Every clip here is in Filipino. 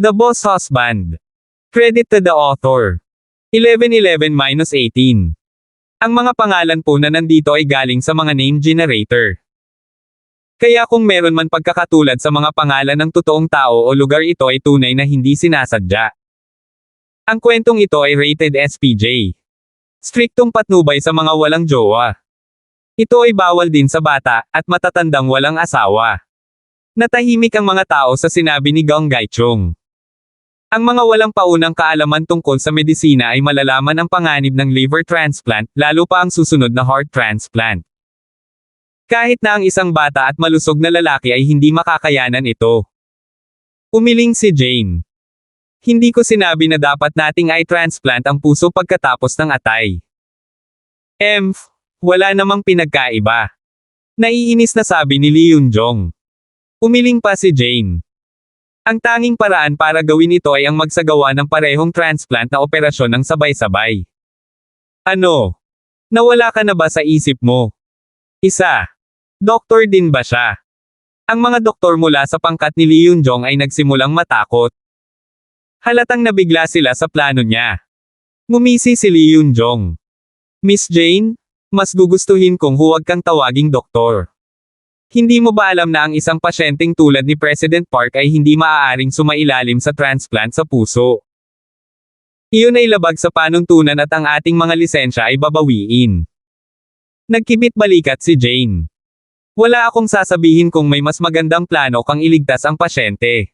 The Boss Husband. Credit to the author. 1111-18. Ang mga pangalan po na nandito ay galing sa mga name generator. Kaya kung meron man pagkakatulad sa mga pangalan ng totoong tao o lugar, ito ay tunay na hindi sinasadya. Ang kwentong ito ay rated SPJ. Striktong patnubay sa mga walang jowa. Ito ay bawal din sa bata, at matatandang walang asawa. Natahimik ang mga tao sa sinabi ni Gong Gaichung. Ang mga walang paunang kaalaman tungkol sa medisina ay malalaman ang panganib ng liver transplant, lalo pa ang susunod na heart transplant. Kahit na ang isang bata at malusog na lalaki ay hindi makakayanan ito. Umiling si Jane. Hindi ko sinabi na dapat nating i-transplant ang puso pagkatapos ng atay. Wala namang pinagkaiba. Naiinis na sabi ni Lee Yun-jong. Umiling pa si Jane. Ang tanging paraan para gawin ito ay ang magsagawa ng parehong transplant na operasyon ng sabay-sabay. Ano? Nawala ka na ba sa isip mo? Isa. Doktor din ba siya? Ang mga doktor mula sa pangkat ni Lee Yun-jong ay nagsimulang matakot. Halatang nabigla sila sa plano niya. Ngumisi si Lee Yun-jong. Miss Jane, mas gugustuhin kong huwag kang tawaging doktor. Hindi mo ba alam na ang isang pasyenteng tulad ni President Park ay hindi maaaring sumailalim sa transplant sa puso? Iyon ay labag sa panuntunan at ang ating mga lisensya ay babawiin. Nagkibit balikat si Jane. Wala akong sasabihin kung may mas magandang plano kang iligtas ang pasyente.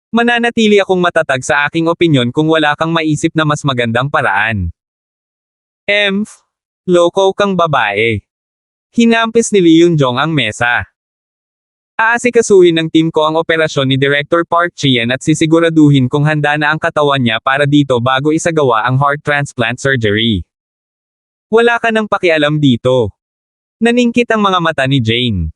Mananatili akong matatag sa aking opinyon kung wala kang maisip na mas magandang paraan. Loko kang babae. Hinampis ni Lee Yun-jong ang mesa. Aasikasuhin ng team ko ang operasyon ni Director Park Ji-yeon at sisiguraduhin kung handa na ang katawan niya para dito bago isagawa ang heart transplant surgery. Wala ka nang pakialam dito. Naningkit ang mga mata ni Jane.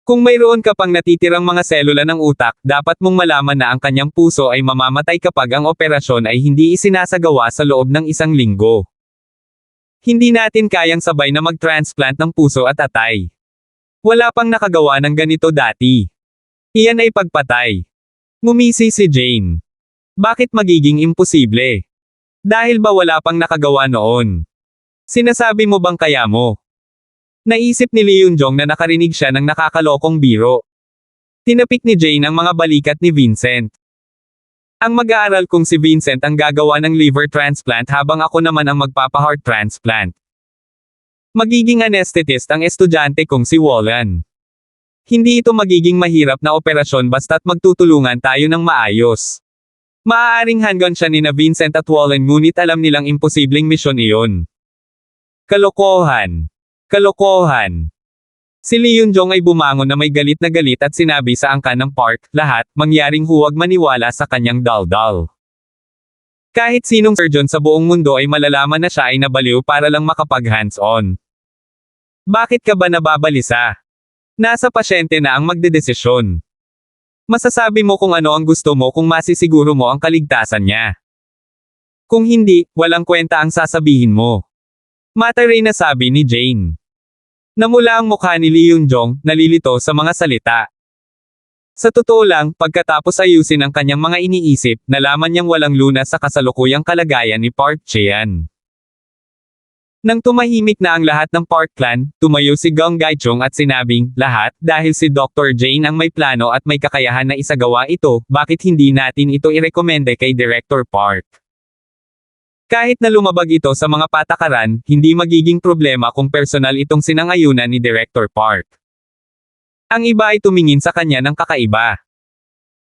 Kung mayroon ka pang natitirang mga selula ng utak, dapat mong malaman na ang kanyang puso ay mamamatay kapag ang operasyon ay hindi isinasagawa sa loob ng 1 linggo. Hindi natin kayang sabay na mag-transplant ng puso at atay. Wala pang nakagawa ng ganito dati. Iyan ay pagpatay. Ngumisi si Jane. Bakit magiging imposible? Dahil ba wala pang nakagawa noon? Sinasabi mo bang kaya mo? Naisip ni Lee Yun-jong na nakarinig siya ng nakakalokong biro. Tinapik ni Jane ang mga balikat ni Vincent. Ang mag-aaral kong si Vincent ang gagawa ng liver transplant habang ako naman ang magpapa-heart transplant. Magiging anesthetist ang estudyante kong si Wallen. Hindi ito magiging mahirap na operasyon basta't magtutulungan tayo ng maayos. Maaaring hanggan siya ni na Vincent at Wallen ngunit alam nilang imposibleng misyon iyon. Kalokohan. Kalokohan. Si Lee Yun-jong ay bumangon na may galit na galit at sinabi sa angkan ng Park, lahat, mangyaring huwag maniwala sa kanyang daldal. Kahit sinong surgeon sa buong mundo ay malalaman na siya ay nabaliw para lang makapag-hands-on. Bakit ka ba nababalisa? Nasa pasyente na ang magdedesisyon. Masasabi mo kung ano ang gusto mo kung masisiguro mo ang kaligtasan niya. Kung hindi, walang kwenta ang sasabihin mo. Mataray na sabi ni Jane. Namula ang mukha ni Lee Yun-jong, nalilito sa mga salita. Sa totoo lang, pagkatapos ayusin ang kanyang mga iniisip, nalaman niyang walang lunas sa kasalukuyang kalagayan ni Park Ji-yeon. Nang tumahimik na ang lahat ng Park clan, tumayo si Gong Gaichung at sinabing, lahat, dahil si Dr. Jane ang may plano at may kakayahan na isagawa ito, bakit hindi natin ito irekomende kay Director Park? Kahit na lumabag ito sa mga patakaran, hindi magiging problema kung personal itong sinangayunan ni Director Park. Ang iba ay tumingin sa kanya ng kakaiba.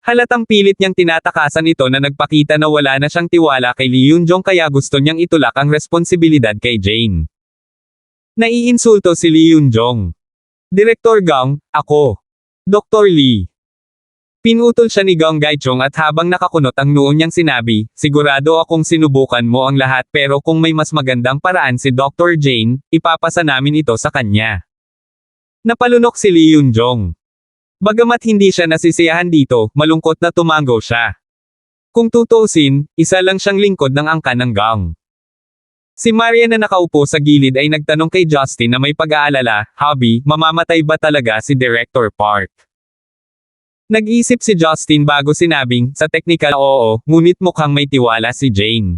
Halatang pilit niyang tinatakasan ito na nagpakita na wala na siyang tiwala kay Lee Yun-jong kaya gusto niyang itulak ang responsibilidad kay Jane. Naiinsulto si Lee Yun-jong. Director Gong, ako. Dr. Lee. Pinutol siya ni Gong Gaichung at habang nakakunot ang noo niyang sinabi, sigurado akong sinubukan mo ang lahat pero kung may mas magandang paraan si Dr. Jane, ipapasa namin ito sa kanya. Napalunok si Lee Yun-jong. Bagamat hindi siya nasisiyahan dito, malungkot na tumango siya. Kung tutuusin, isa lang siyang lingkod ng angkan ng Gong. Si Maria na nakaupo sa gilid ay nagtanong kay Justin na may pag-aalala, Hobby, mamamatay ba talaga si Director Park? Nag-isip si Justin bago sinabing, sa teknikal oo, ngunit mukhang may tiwala si Jane.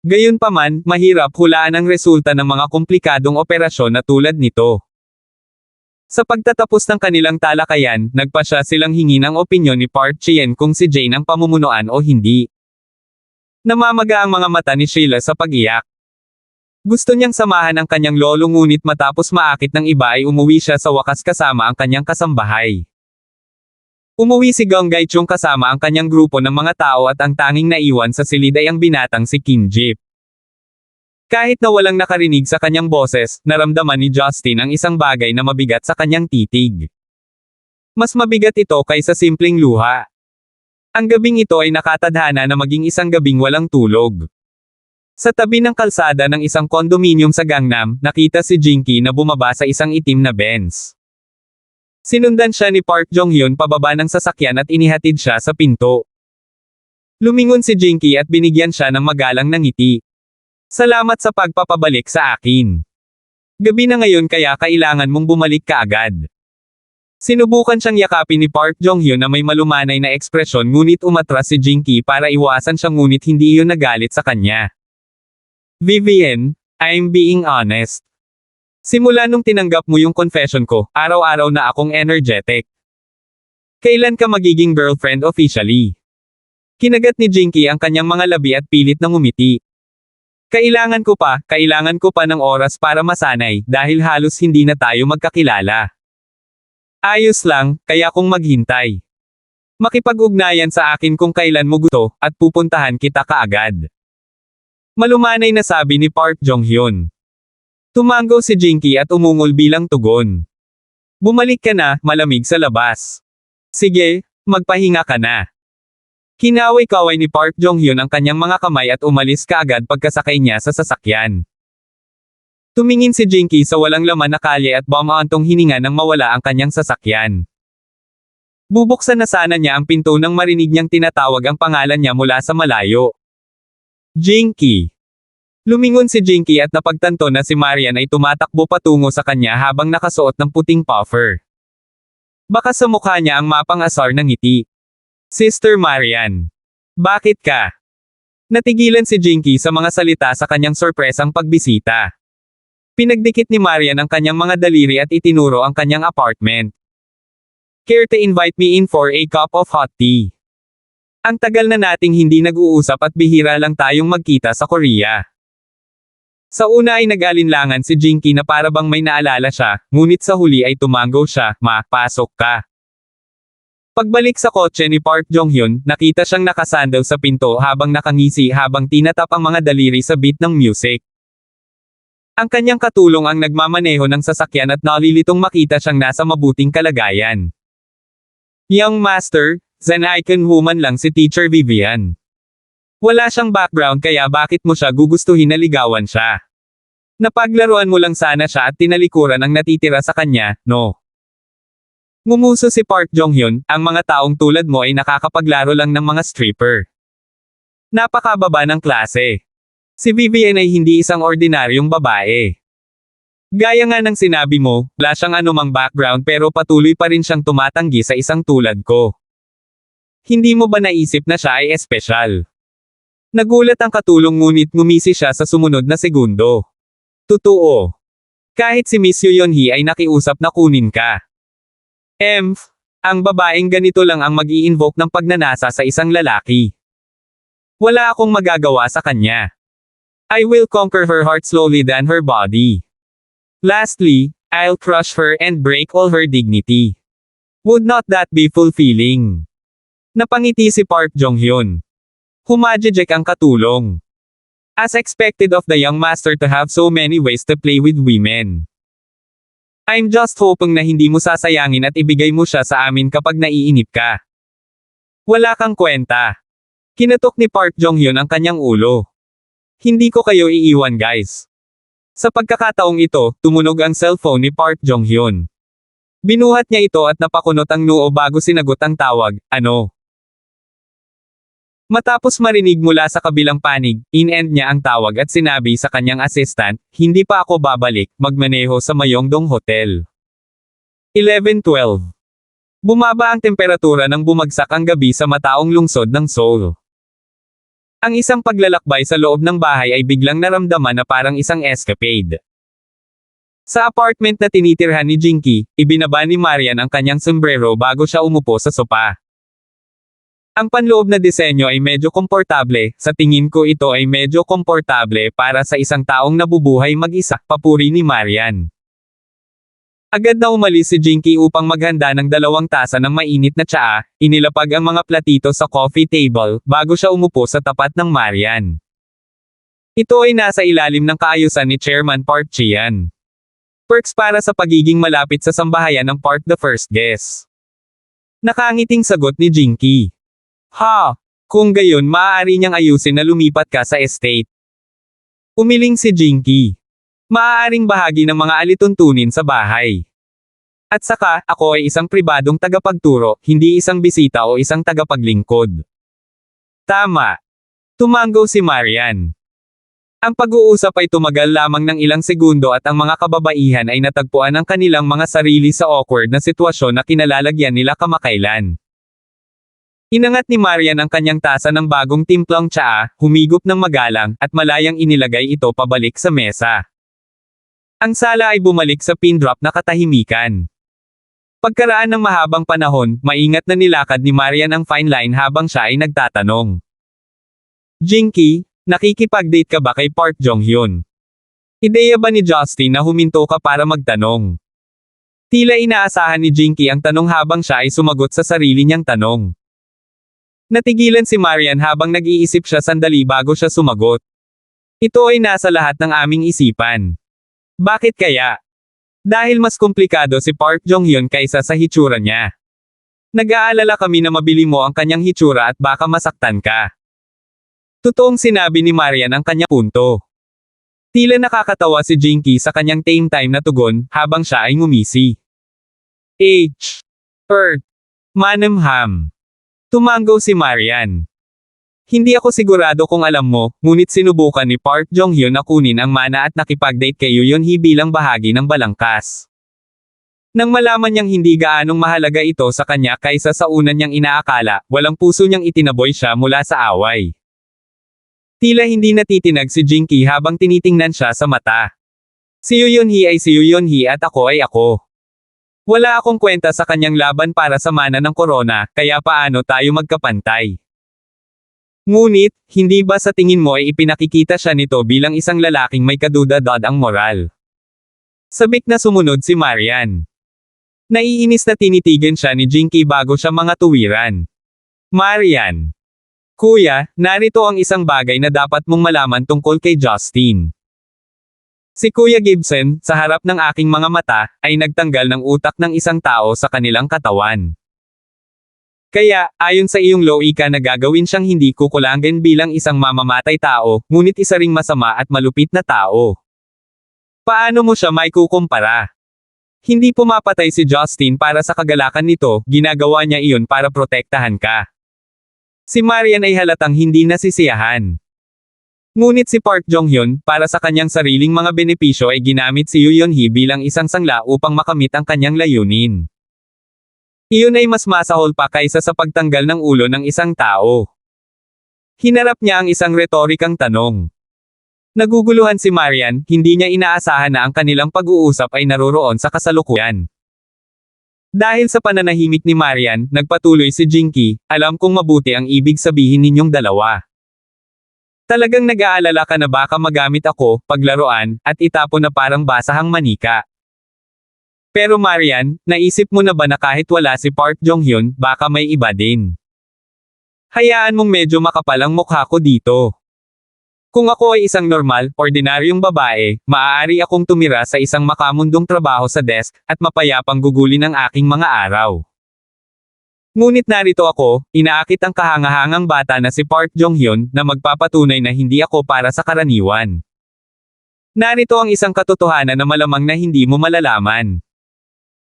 Gayunpaman, mahirap hulaan ang resulta ng mga komplikadong operasyon na tulad nito. Sa pagtatapos ng kanilang talakayan, nagpasya silang hingi ng opinyon ni Park Chien kung si Jane ang pamumunuan o hindi. Namamaga ang mga mata ni Sheila sa pag-iyak. Gusto niyang samahan ang kanyang lolo ngunit matapos maakit ng iba ay umuwi siya sa wakas kasama ang kanyang kasambahay. Umuwi si Gong Gaichung kasama ang kanyang grupo ng mga tao at ang tanging naiwan sa silid ay ang binatang si Kim Jip. Kahit na walang nakarinig sa kanyang boses, naramdaman ni Justin ang isang bagay na mabigat sa kanyang titig. Mas mabigat ito kaysa simpleng luha. Ang gabing ito ay nakatadhana na maging isang gabing walang tulog. Sa tabi ng kalsada ng isang kondominium sa Gangnam, nakita si Jinky na bumaba sa isang itim na Benz. Sinundan siya ni Park Jong-hyun pababa ng sasakyan at inihatid siya sa pinto. Lumingon si Jinky at binigyan siya ng magalang na ngiti. Salamat sa pagpapabalik sa akin. Gabi na ngayon kaya kailangan mong bumalik ka agad. Sinubukan siyang yakapin ni Park Jong-hyun na may malumanay na ekspresyon ngunit umatras si Jinky para iwasan siya ngunit hindi iyon nagalit sa kanya. Vivian, I'm being honest. Simula nung tinanggap mo yung confession ko, araw-araw na akong energetic. Kailan ka magiging girlfriend officially? Kinagat ni Jinky ang kanyang mga labi at pilit na ngumiti. Kailangan ko pa ng oras para masanay, dahil halos hindi na tayo magkakilala. Ayos lang, kaya kong maghintay. Makipag-ugnayan sa akin kung kailan mo gusto, at pupuntahan kita kaagad. Malumanay na sabi ni Park Jong-hyun. Tumango si Jinky at umungol bilang tugon. Bumalik ka na, malamig sa labas. Sige, magpahinga ka na. Kinaway-kaway ni Park Jong-hyun ang kanyang mga kamay at umalis kaagad pagkasakay niya sa sasakyan. Tumingin si Jinky sa walang laman na kalye at bumaantong hininga nang mawala ang kanyang sasakyan. Bubuksan na sana niya ang pinto nang marinig niyang tinatawag ang pangalan niya mula sa malayo. Jinky. Lumingon si Jinky at napagtanto na si Marian ay tumatakbo patungo sa kanya habang nakasuot ng puting puffer. Baka sa mukha niya ang mapang-asar ng ngiti. Sister Marian. Bakit ka? Natigilan si Jinky sa mga salita sa kanyang sorpresang pagbisita. Pinagdikit ni Marian ang kanyang mga daliri at itinuro ang kanyang apartment. Care to invite me in for a cup of hot tea? Ang tagal na nating hindi nag-uusap at bihira lang tayong magkita sa Korea. Sa una ay nag-alinlangan si Jinky na para bang may naalala siya, ngunit sa huli ay tumango siya, pasok ka. Pagbalik sa kotse ni Park Jong-hyun, nakita siyang nakasandal sa pinto habang nakangisi habang tinatap ang mga daliri sa beat ng music. Ang kanyang katulong ang nagmamaneho ng sasakyan at nalilitong makita siyang nasa mabuting kalagayan. Young master, Zen icon woman lang si Teacher Vivian. Wala siyang background kaya bakit mo siya gugustuhin na ligawan siya? Napaglaruan mo lang sana siya at tinalikuran ang natitira sa kanya, no? Ngumuso si Park Jong-hyun, ang mga taong tulad mo ay nakakapaglaro lang ng mga stripper. Napakababa ng klase. Si Vivian ay hindi isang ordinaryong babae. Gaya nga ng sinabi mo, wala siyang anumang background pero patuloy pa rin siyang tumatanggi sa isang tulad ko. Hindi mo ba naisip na siya ay espesyal? Nagulat ang katulong ngunit ngumisi siya sa sumunod na segundo. Totoo. Kahit si Miss Yoonhee ay nakiusap na kunin ka. Ang babaeng ganito lang ang mag-i-invoke ng pagnanasa sa isang lalaki. Wala akong magagawa sa kanya. I will conquer her heart slowly than her body. Lastly, I'll crush her and break all her dignity. Would not that be fulfilling? Napangiti si Park Jong-hyun. Humajejek ang katulong. As expected of the young master to have so many ways to play with women. I'm just hoping na hindi mo sasayangin at ibigay mo siya sa amin kapag naiinip ka. Wala kang kwenta. Kinatok ni Park Jong-hyun ang kanyang ulo. Hindi ko kayo iiwan guys. Sa pagkakataong ito, tumunog ang cellphone ni Park Jong-hyun. Binuhat niya ito at napakunot ang noo bago sinagot ang tawag, ano? Matapos marinig mula sa kabilang panig, in-end niya ang tawag at sinabi sa kanyang assistant, hindi pa ako babalik, magmaneho sa Myeongdong Hotel. 11:12. Bumaba ang temperatura nang bumagsak ang gabi sa mataong lungsod ng Seoul. Ang isang paglalakbay sa loob ng bahay ay biglang naramdaman na parang isang escapade. Sa apartment na tinitirhan ni Jinky, ibinaba ni Marian ang kanyang sombrero bago siya umupo sa sopa. Ang panloob na disenyo ay medyo komportable, sa tingin ko ito ay medyo komportable para sa isang taong nabubuhay mag-isa, papuri ni Marian. Agad na umalis si Jinky upang maghanda ng 2 tasa ng mainit na tsaa, inilapag ang mga platito sa coffee table, bago siya umupo sa tapat ng Marian. Ito ay nasa ilalim ng kaayusan ni Chairman Park Ji-yeon. Perks para sa pagiging malapit sa sambahayan ng Park the First Guest. Nakangiting sagot ni Jinky. Ha! Kung gayon maaari niyang ayusin na lumipat ka sa estate. Umiling si Jinky. Maaaring bahagi ng mga alituntunin sa bahay. At saka, ako ay isang pribadong tagapagturo, hindi isang bisita o isang tagapaglingkod. Tama. Tumanggo si Marian. Ang pag-uusap ay tumagal lamang ng ilang segundo at ang mga kababaihan ay natagpuan ang kanilang mga sarili sa awkward na sitwasyon na kinalalagyan nila kamakailan. Inangat ni Marian ang kanyang tasa ng bagong timplang tsaa, humigop ng magalang, at malayang inilagay ito pabalik sa mesa. Ang sala ay bumalik sa pin-drop na katahimikan. Pagkaraan ng mahabang panahon, maingat na nilakad ni Marian ang fine line habang siya ay nagtatanong. Jinky, nakikipag-date ka ba kay Park Jong-hyun? Ideya ba ni Justin na huminto ka para magtanong? Tila inaasahan ni Jinky ang tanong habang siya ay sumagot sa sarili niyang tanong. Natigilan si Marian habang nag-iisip siya sandali bago siya sumagot. Ito ay nasa lahat ng aming isipan. Bakit kaya? Dahil mas komplikado si Park Jong-hyun kaysa sa hitsura niya. Nag-aalala kami na mabili mo ang kanyang hitsura at baka masaktan ka. Totoong sinabi ni Marian ang kanyang punto. Tila nakakatawa si Jinky sa kanyang tame time na tugon, habang siya ay ngumisi. Earth. Manamham. Tumanggo si Marian. Hindi ako sigurado kung alam mo, ngunit sinubukan ni Park Jong-hyun na kunin ang mana at nakipag-date kay Yoon-hee bilang bahagi ng balangkas. Nang malaman niyang hindi gaanong mahalaga ito sa kanya kaysa sa una niyang inaakala, walang puso niyang itinaboy siya mula sa away. Tila hindi natitinag si Jinky habang tinitingnan siya sa mata. Si Yoon-hee ay si Yoon-hee at ako ay ako. Wala akong kwenta sa kanyang laban para sa mana ng korona, kaya paano tayo magkapantay? Ngunit, hindi ba sa tingin mo ay ipinakikita siya nito bilang isang lalaking may kadudad ang moral? Sabik na sumunod si Marian. Naiinis na tinitigan siya ni Jinky bago siya mga tuwiran. Marian. Kuya, narito ang isang bagay na dapat mong malaman tungkol kay Justin. Si Kuya Gibson, sa harap ng aking mga mata, ay nagtanggal ng utak ng isang tao sa kanilang katawan. Kaya, ayon sa iyong loika na gagawin siyang hindi kukulangin bilang isang mamamatay tao, ngunit isa ring masama at malupit na tao. Paano mo siya may kukumpara? Hindi pumapatay si Justin para sa kagalakan nito, ginagawa niya iyon para protektahan ka. Si Marian ay halatang hindi nasisiyahan. Ngunit si Park Jong-hyun, para sa kanyang sariling mga benepisyo ay ginamit si Yoon-hee bilang isang sangla upang makamit ang kanyang layunin. Iyon ay mas masahol pa kaysa sa pagtanggal ng ulo ng isang tao. Hinarap niya ang isang retorikang tanong. Naguguluhan si Marian, hindi niya inaasahan na ang kanilang pag-uusap ay naroroon sa kasalukuyan. Dahil sa pananahimik ni Marian, nagpatuloy si Jinky, alam kong mabuti ang ibig sabihin ninyong dalawa. Talagang nag-aalala ka na baka magamit ako, paglaruan, at itapon na parang basahang manika. Pero Marian, naisip mo na ba na kahit wala si Park Jong-hyun, baka may iba din? Hayaan mong medyo makapal ang mukha ko dito. Kung ako ay isang normal, ordinaryong babae, maaari akong tumira sa isang makamundong trabaho sa desk, at mapayapang gugulin ang aking mga araw. Ngunit narito ako, inaakit ang kahangahangang bata na si Park Jong-hyun, na magpapatunay na hindi ako para sa karaniwan. Narito ang isang katotohanan na malamang na hindi mo malalaman.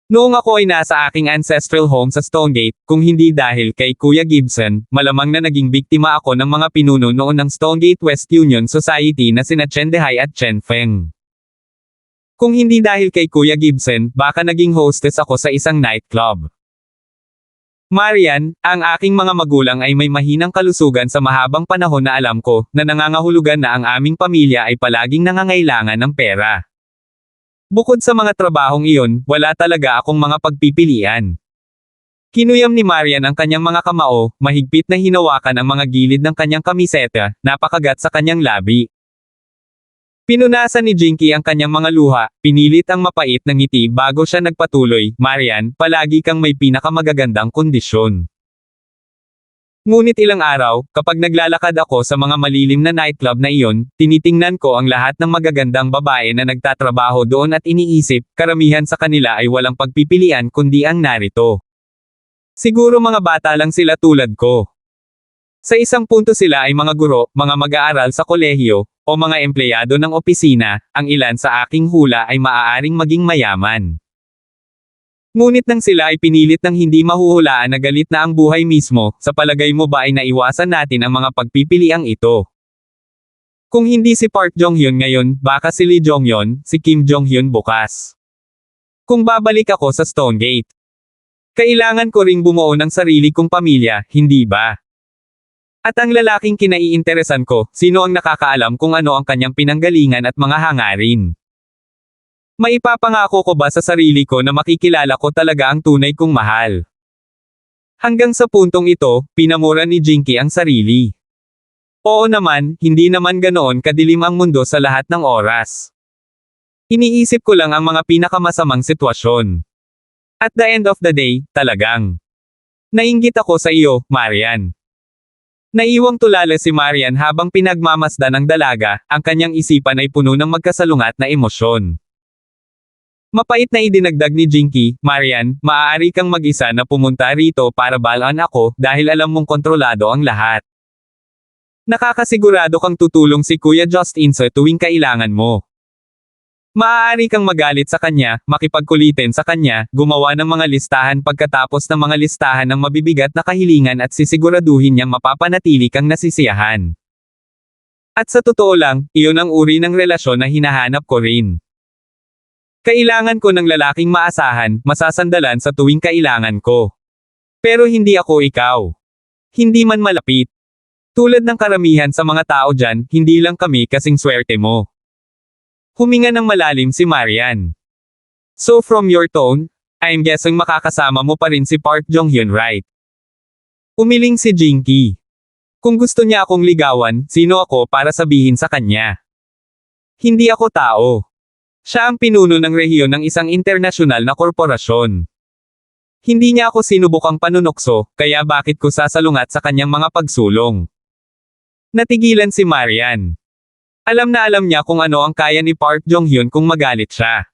Noong ako ay nasa aking ancestral home sa Stonegate, kung hindi dahil kay Kuya Gibson, malamang na naging biktima ako ng mga pinuno noon ng Stonegate West Union Society na sina Chen Dehay at Chen Feng. Kung hindi dahil kay Kuya Gibson, baka naging hostess ako sa isang nightclub. Marian, ang aking mga magulang ay may mahinang kalusugan sa mahabang panahon na alam ko, na nangangahulugan na ang aming pamilya ay palaging nangangailangan ng pera. Bukod sa mga trabahong iyon, wala talaga akong mga pagpipilian. Kinuyam ni Marian ang kanyang mga kamao, mahigpit na hinawakan ang mga gilid ng kanyang kamiseta, napakagat sa kanyang labi. Pinunasan ni Jinky ang kanyang mga luha, pinilit ang mapait na ngiti bago siya nagpatuloy, Marian, palagi kang may pinakamagagandang kondisyon. Ngunit ilang araw, kapag naglalakad ako sa mga malilim na nightclub na iyon, tinitingnan ko ang lahat ng magagandang babae na nagtatrabaho doon at iniisip, karamihan sa kanila ay walang pagpipilian kundi ang narito. Siguro mga bata lang sila tulad ko. Sa isang punto sila ay mga guro, mga mag-aaral sa kolehiyo, o mga empleyado ng opisina, ang ilan sa aking hula ay maaaring maging mayaman. Ngunit nang sila ay pinilit ng hindi mahuhulaan na galit na ang buhay mismo, sa palagay mo ba ay naiwasan natin ang mga pagpipiliang ito? Kung hindi si Park Jong-hyun ngayon, baka si Lee Jong-yeon, si Kim Jong-hyun bukas. Kung babalik ako sa Stonegate, kailangan ko ring bumuo ng sarili kong pamilya, hindi ba? At ang lalaking kinaiinteresan ko, sino ang nakakaalam kung ano ang kanyang pinanggalingan at mga hangarin? Maipapangako ko ba sa sarili ko na makikilala ko talaga ang tunay kong mahal? Hanggang sa puntong ito, pinamura ni Jinky ang sarili. Oo naman, hindi naman ganoon kadilim ang mundo sa lahat ng oras. Iniisip ko lang ang mga pinakamasamang sitwasyon. At the end of the day, talagang nainggit ako sa iyo, Marian. Naiwang tulala si Marian habang pinagmamasdan ng dalaga, ang kanyang isipan ay puno ng magkasalungat na emosyon. Mapait na idinagdag ni Jinky, Marian, maaari kang mag-isa na pumunta rito para balaan ako dahil alam mong kontrolado ang lahat. Nakakasigurado kang tutulong si Kuya Justin sa tuwing kailangan mo. Maaari kang magalit sa kanya, makipagkulitin sa kanya, gumawa ng mga listahan pagkatapos ng mga listahan ng mabibigat na kahilingan at sisiguraduhin niyang mapapanatili kang nasisiyahan. At sa totoo lang, iyon ang uri ng relasyon na hinahanap ko rin. Kailangan ko ng lalaking maasahan, masasandalan sa tuwing kailangan ko. Pero hindi ako ikaw. Hindi man malapit. Tulad ng karamihan sa mga tao dyan, hindi lang kami kasing swerte mo. Huminga ng malalim si Marian. So from your tone, I'm guessing makakasama mo pa rin si Park Jong-hyun, right? Umiling si Jinky. Kung gusto niya akong ligawan, sino ako para sabihin sa kanya? Hindi ako tao. Siya ang pinuno ng rehiyon ng isang internasyonal na korporasyon. Hindi niya ako sinubukang panunokso, kaya bakit ko sasalungat sa kanyang mga pagsulong? Natigilan si Marian. Alam na alam niya kung ano ang kaya ni Park Jong-hyun kung magalit siya.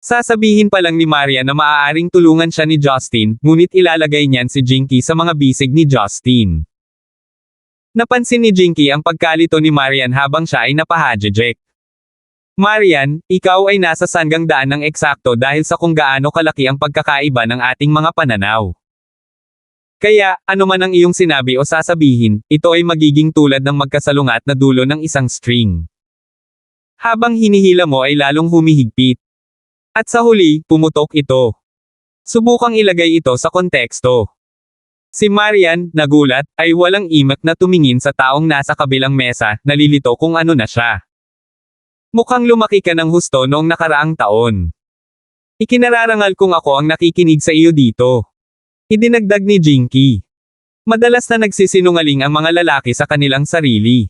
Sasabihin pa lang ni Marian na maaaring tulungan siya ni Justin, ngunit ilalagay niyan si Jinky sa mga bisig ni Justin. Napansin ni Jinky ang pagkalito ni Marian habang siya ay napahajejek. Marian, ikaw ay nasa sanggang daan ng eksakto dahil sa kung gaano kalaki ang pagkakaiba ng ating mga pananaw. Kaya, ano man ang iyong sinabi o sasabihin, ito ay magiging tulad ng magkasalungat na dulo ng isang string. Habang hinihila mo ay lalong humihigpit. At sa huli, pumutok ito. Subukang ilagay ito sa konteksto. Si Marian, nagulat, ay walang imak na tumingin sa taong nasa kabilang mesa, nalilito kung ano na siya. Mukhang lumaki ka ng husto noong nakaraang taon. Ikinararangal kong ako ang nakikinig sa iyo dito. Idinagdag ni Jinky. Madalas na nagsisinungaling ang mga lalaki sa kanilang sarili.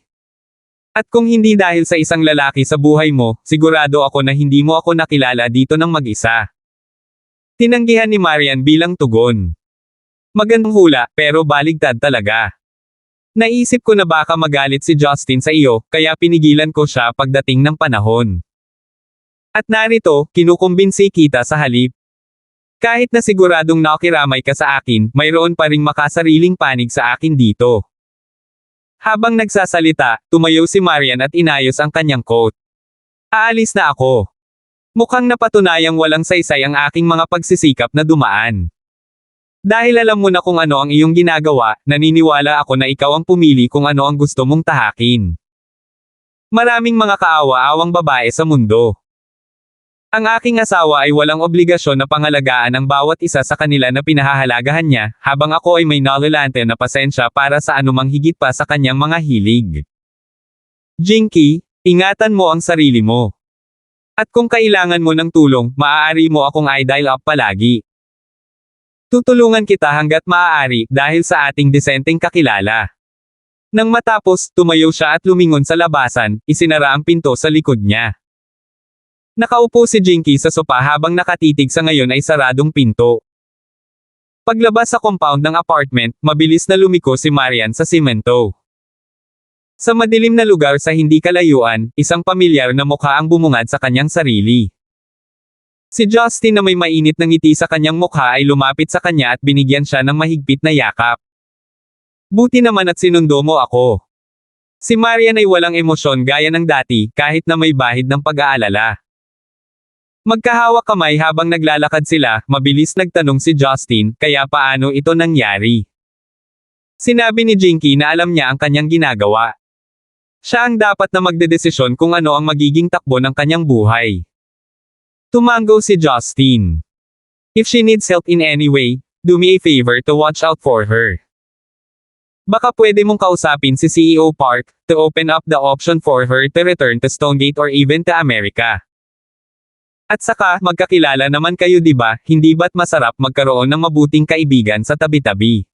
At kung hindi dahil sa isang lalaki sa buhay mo, sigurado ako na hindi mo ako nakilala dito ng mag-isa. Tinanggihan ni Marian bilang tugon. Magandang hula, pero baligtad talaga. Naisip ko na baka magalit si Justin sa iyo, kaya pinigilan ko siya pagdating ng panahon. At narito, kinukumbinsi kita sa halip. Kahit na siguradong nakiramay ka sa akin, mayroon pa ring makasariling panig sa akin dito. Habang nagsasalita, tumayo si Marian at inayos ang kanyang coat. Aalis na ako. Mukhang napatunayang walang saysay ang aking mga pagsisikap na dumaan. Dahil alam mo na kung ano ang iyong ginagawa, naniniwala ako na ikaw ang pumili kung ano ang gusto mong tahakin. Maraming mga kaawa-awang babae sa mundo. Ang aking asawa ay walang obligasyon na pangalagaan ang bawat isa sa kanila na pinahahalagahan niya, habang ako ay may nalulante na pasensya para sa anumang higit pa sa kanyang mga hilig. Jinky, ingatan mo ang sarili mo. At kung kailangan mo ng tulong, maaari mo akong i-dial up palagi. Tutulungan kita hanggat maaari dahil sa ating disenteng kakilala. Nang matapos, tumayo siya at lumingon sa labasan, isinara ang pinto sa likod niya. Nakaupo si Jinky sa sopa habang nakatitig sa ngayon ay saradong pinto. Paglabas sa compound ng apartment, mabilis na lumiko si Marian sa simento. Sa madilim na lugar sa hindi kalayuan, isang pamilyar na mukha ang bumungad sa kanyang sarili. Si Justin na may mainit na ngiti sa kanyang mukha ay lumapit sa kanya at binigyan siya ng mahigpit na yakap. Buti naman at sinundo mo ako. Si Marian ay walang emosyon gaya ng dati, kahit na may bahid ng pag-aalala. Magkahawak kamay habang naglalakad sila, mabilis nagtanong si Justin, kaya paano ito nangyari? Sinabi ni Jinky na alam niya ang kanyang ginagawa. Siya ang dapat na magdedesisyon kung ano ang magiging takbo ng kanyang buhay. Tumango si Justin. If she needs help in any way, do me a favor to watch out for her. Baka pwede mong kausapin si CEO Park, to open up the option for her to return to Stonegate or even to America. At saka, magkakilala naman kayo 'di ba, hindi ba't masarap magkaroon ng mabuting kaibigan sa tabi-tabi?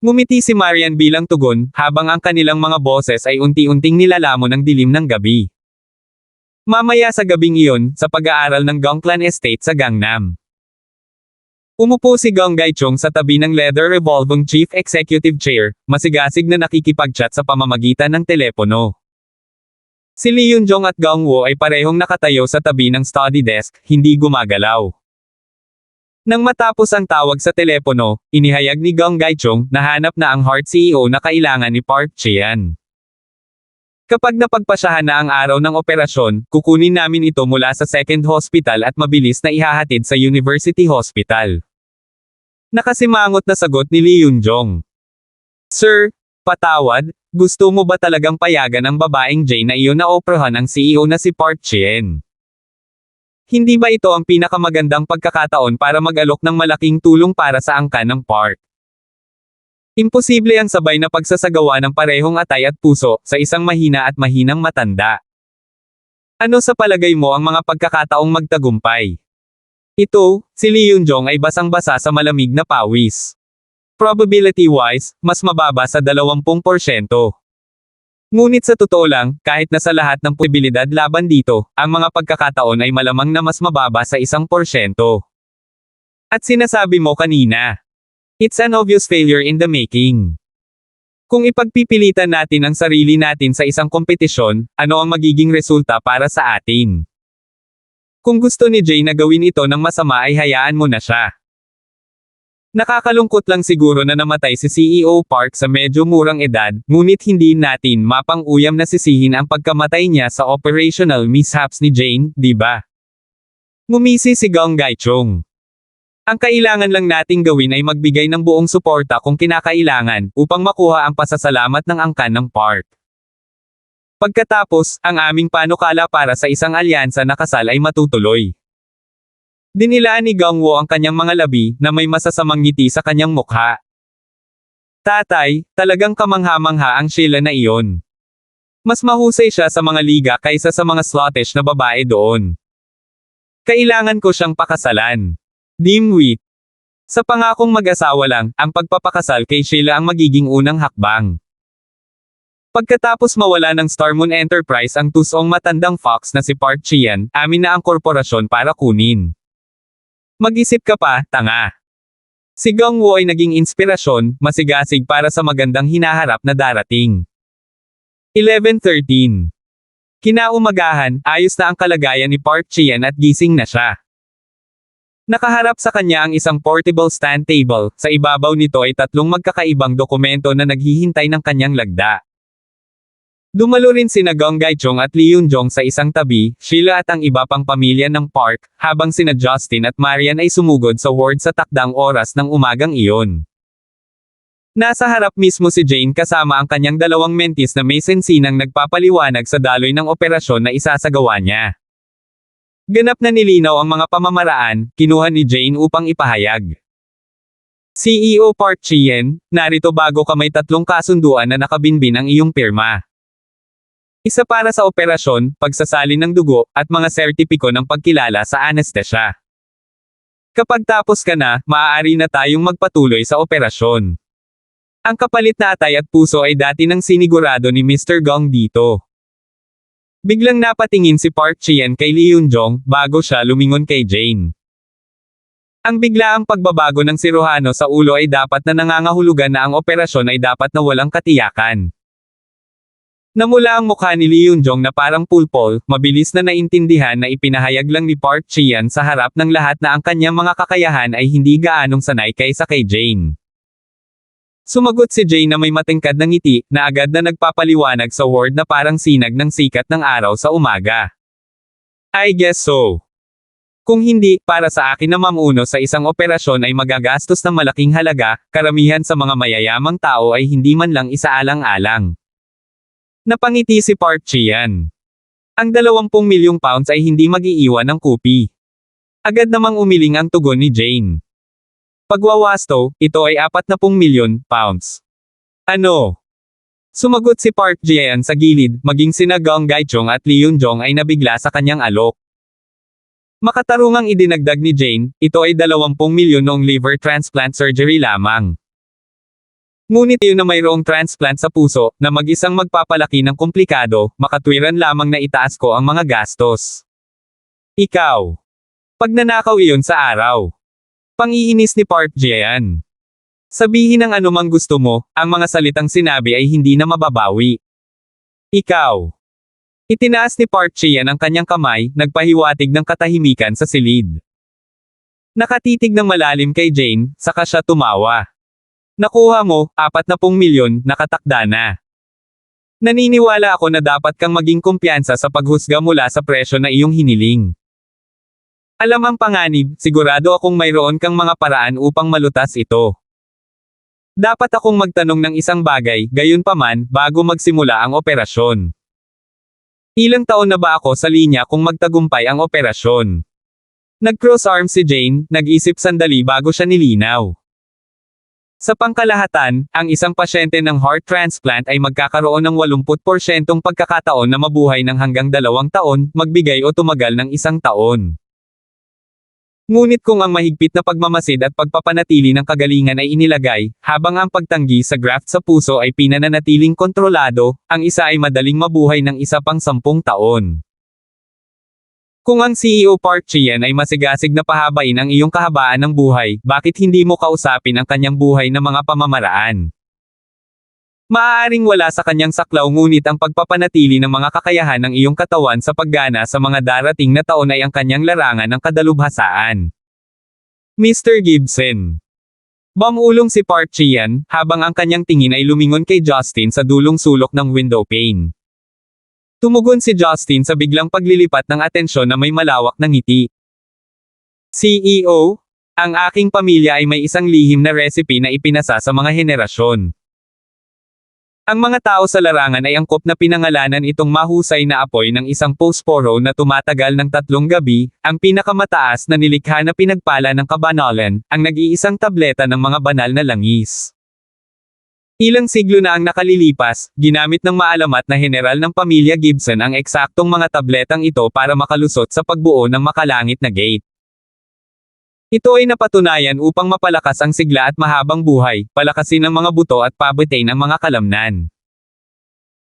Ngumiti si Marian bilang tugon, habang ang kanilang mga boses ay unti-unting nilalamon ng dilim ng gabi. Mamaya sa gabing iyon, sa pag-aaral ng Gongklan Estate sa Gangnam. Umupo si Gong Gaichong sa tabi ng leather revolving chief executive chair, masigasig na nakikipag-chat sa pamamagitan ng telepono. Si Lee Yun-jong at Gong Woo ay parehong nakatayo sa tabi ng study desk, hindi gumagalaw. Nang matapos ang tawag sa telepono, inihayag ni Gong Gaichong na hanap na ang Heart CEO na kailangan ni Park Chean. Kapag napagpasyahan na ang araw ng operasyon, kukunin namin ito mula sa second hospital at mabilis na ihahatid sa University Hospital. Nakasimangot na sagot ni Lee Yun-jong. Sir, patawad, gusto mo ba talagang payagan ang babaeng Jay na iyon na operahan ang CEO na si Park Chean? Hindi ba ito ang pinakamagandang pagkakataon para mag-alok ng malaking tulong para sa angkan ng Park? Imposible ang sabay na pagsasagawa ng parehong atay at puso sa isang mahina at mahinang matanda. Ano sa palagay mo ang mga pagkakataong magtagumpay? Ito, si Lee Yun-jong ay basang-basa sa malamig na pawis. Probability-wise, mas mababa sa 20%. Ngunit sa totoo lang, kahit na sa lahat ng posibilidad laban dito, ang mga pagkakataon ay malamang na mas mababa sa 1%. At sinasabi mo kanina, it's an obvious failure in the making. Kung ipagpipilitan natin ang sarili natin sa isang kompetisyon, ano ang magiging resulta para sa atin? Kung gusto ni Jay na gawin ito ng masama ay hayaan mo na siya. Nakakalungkot lang siguro na namatay si CEO Park sa medyo murang edad, ngunit hindi natin mapang-uyam na sisihin ang pagkamatay niya sa operational mishaps ni Jane, di ba? Ngumisi si Gong Gaichong. Ang kailangan lang nating gawin ay magbigay ng buong suporta kung kinakailangan, upang makuha ang pasasalamat ng angkan ng Park. Pagkatapos, ang aming panukala para sa isang alyansa na kasal ay matutuloy. Dinilaan ni Gong Woo ang kanyang mga labi, na may masasamang ngiti sa kanyang mukha. Tatay, talagang kamangha-mangha ang Sheila na iyon. Mas mahusay siya sa mga liga kaysa sa mga sluttish na babae doon. Kailangan ko siyang pakasalan. Dimwit. Sa pangakong mag-asawa lang, ang pagpapakasal kay Sheila ang magiging unang hakbang. Pagkatapos mawala ng Star Moon Enterprise ang tusong matandang fox na si Park Chean, amin na ang korporasyon para kunin. Mag-isip ka pa, tanga. Si Gong Woo ay naging inspirasyon, masigasig para sa magandang hinaharap na darating. 11:13. Kinaumagahan, ayos na ang kalagayan ni Park Chean at gising na siya. Nakaharap sa kanya ang isang portable stand table, sa ibabaw nito ay 3 magkakaibang dokumento na naghihintay ng kanyang lagda. Dumalo rin sina Gong Gaichong at Lee Yun-jong sa isang tabi, Sheila at ang iba pang pamilya ng Park, habang sina Justin at Marian ay sumugod sa ward sa takdang oras ng umagang iyon. Nasa harap mismo si Jane kasama ang kanyang 2 mentis na may sensinang nagpapaliwanag sa daloy ng operasyon na isasagawa niya. Ganap na nilinaw ang mga pamamaraan, kinuha ni Jane upang ipahayag. CEO Park Chien, narito bago ka may 3 kasunduan na nakabinbin ang iyong pirma. Isa para sa operasyon, pagsasalin ng dugo, at mga sertipiko ng pagkilala sa anestesya. Kapag tapos ka na, maaari na tayong magpatuloy sa operasyon. Ang kapalit na atay at puso ay dati ng sinigurado ni Mr. Gong dito. Biglang napatingin si Park Chien kay Lee Yun-jong, bago siya lumingon kay Jane. Ang biglaang pagbabago ng siruhano sa ulo ay dapat na nangangahulugan na ang operasyon ay dapat na walang katiyakan. Namula ang mukha ni Lee Yun-jong na parang pulpol, mabilis na naintindihan na ipinahayag lang ni Park Chien sa harap ng lahat na ang kanyang mga kakayahan ay hindi gaanong sanay kaysa kay Jane. Sumagot si Jane na may matingkad na ngiti, na agad na nagpapaliwanag sa word na parang sinag ng sikat ng araw sa umaga. I guess so. Kung hindi, para sa akin na mamuno sa isang operasyon ay magagastos ng malaking halaga, karamihan sa mga mayayamang tao ay hindi man lang isaalang-alang. Napangiti si Park Chien. Ang 20 milyong pounds ay hindi mag-iiwan ng kupi. Agad namang umiling ang tugon ni Jane. Pagwawasto, ito ay 40 milyon pounds. Ano? Sumagot si Park Chien sa gilid, maging sina Gong Gaichong at Lee Yun-jong ay nabigla sa kanyang alok. Makatarungang idinagdag ni Jane, ito ay 20 milyon noong liver transplant surgery lamang. Ngunit yun na mayroong transplant sa puso, na mag-isang magpapalaki ng komplikado, makatwiran lamang na itaas ko ang mga gastos. Ikaw. Pag nanakaw iyon sa araw. Pangiinis ni Park Chien. Sabihin ang anumang gusto mo, ang mga salitang sinabi ay hindi na mababawi. Ikaw. Itinaas ni Park Chien ang kanyang kamay, nagpahiwatig ng katahimikan sa silid. Nakatitig ng malalim kay Jane, saka siya tumawa. Nakuha mo, 40 milyon, nakatakda na. Naniniwala ako na dapat kang maging kumpiyansa sa paghusga mula sa presyo na iyong hiniling. Alam ang panganib, sigurado akong mayroon kang mga paraan upang malutas ito. Dapat akong magtanong ng isang bagay, gayunpaman, bago magsimula ang operasyon. Ilang taon na ba ako sa linya kung magtagumpay ang operasyon? Nag-cross arm si Jane, nag-isip sandali bago siya nilinaw. Sa pangkalahatan, ang isang pasyente ng heart transplant ay magkakaroon ng 80% pagkakataon na mabuhay ng hanggang 2 taon, magbigay o tumagal ng 1 taon. Ngunit kung ang mahigpit na pagmamasid at pagpapanatili ng kagalingan ay inilagay, habang ang pagtanggi sa graft sa puso ay pinananatiling kontrolado, ang isa ay madaling mabuhay ng isa pang 10 taon. Kung ang CEO Park Chien ay masigasig na pahabain ang iyong kahabaan ng buhay, bakit hindi mo kausapin ang kanyang buhay na mga pamamaraan? Maaaring wala sa kanyang saklaw ngunit ang pagpapanatili ng mga kakayahan ng iyong katawan sa paggana sa mga darating na taon ay ang kanyang larangan ng kadalubhasaan. Mr. Gibson. Bumulong si Park Chien, habang ang kanyang tingin ay lumingon kay Justin sa dulong sulok ng window pane. Tumugon si Justin sa biglang paglilipat ng atensyon na may malawak na ngiti. CEO, ang aking pamilya ay may isang lihim na recipe na ipinasa sa mga henerasyon. Ang mga tao sa larangan ay angkop na pinangalanan itong mahusay na apoy ng isang posporo na tumatagal ng 3 gabi, ang pinakamataas na nilikha na pinagpala ng kabanalan, ang nag-iisang tableta ng mga banal na langis. Ilang siglo na ang nakalilipas, ginamit ng maalamat na general ng pamilya Gibson ang eksaktong mga tabletang ito para makalusot sa pagbuo ng makalangit na gate. Ito ay napatunayan upang mapalakas ang sigla at mahabang buhay, palakasin ang mga buto at pabutin ang mga kalamnan.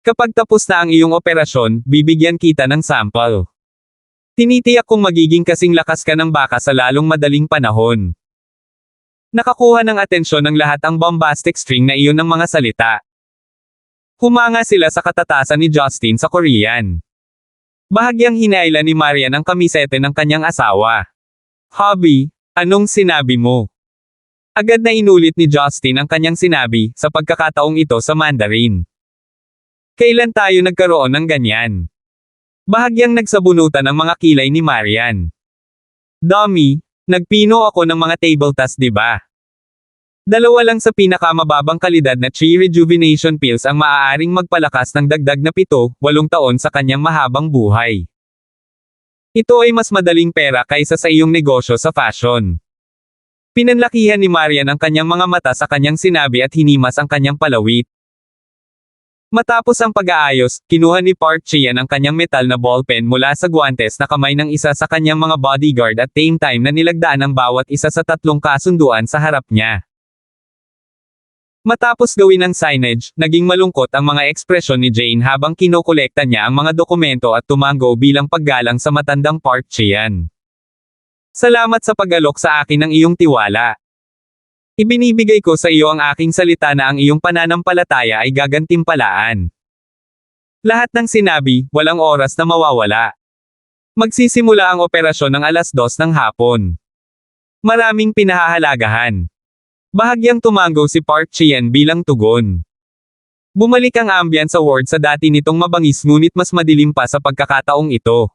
Kapag tapos na ang iyong operasyon, bibigyan kita ng sample. Tinitiyak kong magiging kasing lakas ka ng baka sa lalong madaling panahon. Nakakuha ng atensyon ng lahat ang bombastic string na iyon ng mga salita. Humanga sila sa katatasan ni Justin sa Korean. Bahagyang hinailan ni Marian ang kamisete ng kanyang asawa. Hobby. Anong sinabi mo? Agad na inulit ni Justin ang kanyang sinabi, sa pagkakataong ito sa Mandarin. Kailan tayo nagkaroon ng ganyan? Bahagyang nagsabunutan ang mga kilay ni Marian. Dummy, nagpino ako ng mga table tas diba? 2 lang sa pinakamababang kalidad na chi rejuvenation pills ang maaaring magpalakas ng dagdag na 7-8 taon sa kanyang mahabang buhay. Ito ay mas madaling pera kaysa sa iyong negosyo sa fashion. Pinanlakihan ni Marian ang kanyang mga mata sa kanyang sinabi at hinimas ang kanyang palawit. Matapos ang pag-aayos, kinuha ni Park Chian ang kanyang metal na ballpen mula sa guwantes na kamay ng isa sa kanyang mga bodyguard at same time na nilagdaan ang bawat isa sa 3 kasunduan sa harap niya. Matapos gawin ang signage, naging malungkot ang mga ekspresyon ni Jane habang kinokolekta niya ang mga dokumento at tumango bilang paggalang sa matandang Park Chian. Salamat sa pag-alok sa akin ng iyong tiwala. Ibinibigay ko sa iyo ang aking salita na ang iyong pananampalataya ay gagantimpalaan. Lahat ng sinabi, walang oras na mawawala. Magsisimula ang operasyon ng 2:00 ng hapon. Maraming pinahahalagahan. Bahagyang tumango si Park Chian bilang tugon. Bumalik ang ambience sa ward sa dati nitong mabangis ngunit mas madilim pa sa pagkakataong ito.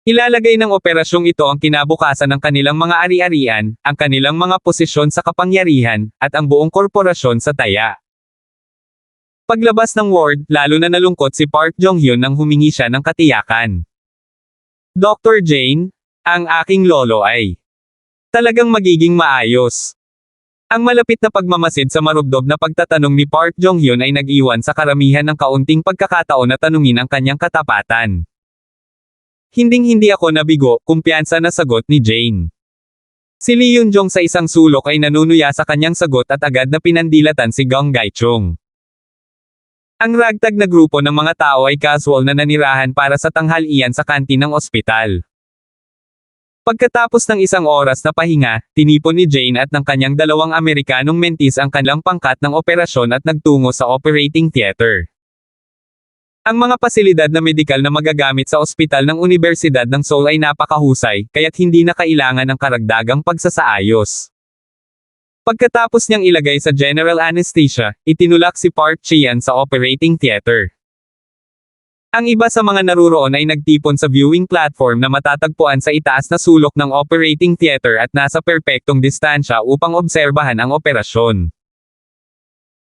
Ilalagay ng operasyong ito ang kinabukasan ng kanilang mga ari-arian, ang kanilang mga posisyon sa kapangyarihan, at ang buong korporasyon sa taya. Paglabas ng ward, lalo na nalungkot si Park Jong-hyun nang humingi siya ng katiyakan. Dr. Jane, ang aking lolo ay talagang magiging maayos. Ang malapit na pagmamasid sa marubdob na pagtatanong ni Park Jong-hyun ay nag-iwan sa karamihan ng kaunting pagkakataon na tanungin ang kanyang katapatan. Hinding-hindi ako nabigo, kumpiyansa na sagot ni Jane. Si Lee Yun-jong sa isang sulok ay nanunuya sa kanyang sagot at agad na pinandilatan si Gong Gai-chung. Ang ragtag na grupo ng mga tao ay casual na nanirahan para sa tanghalian sa kantin ng ospital. Pagkatapos ng 1 oras na pahinga, tinipon ni Jane at ng kanyang 2 Amerikanong mentis ang kanilang pangkat ng operasyon at nagtungo sa operating theater. Ang mga pasilidad na medikal na magagamit sa ospital ng Universidad ng Seoul ay napakahusay, kaya't hindi na kailangan ng karagdagang pagsasaayos. Pagkatapos niyang ilagay sa general anesthesia, itinulak si Park Chian sa operating theater. Ang iba sa mga naruroon ay nagtipon sa viewing platform na matatagpuan sa itaas na sulok ng operating theater at nasa perpektong distansya upang obserbahan ang operasyon.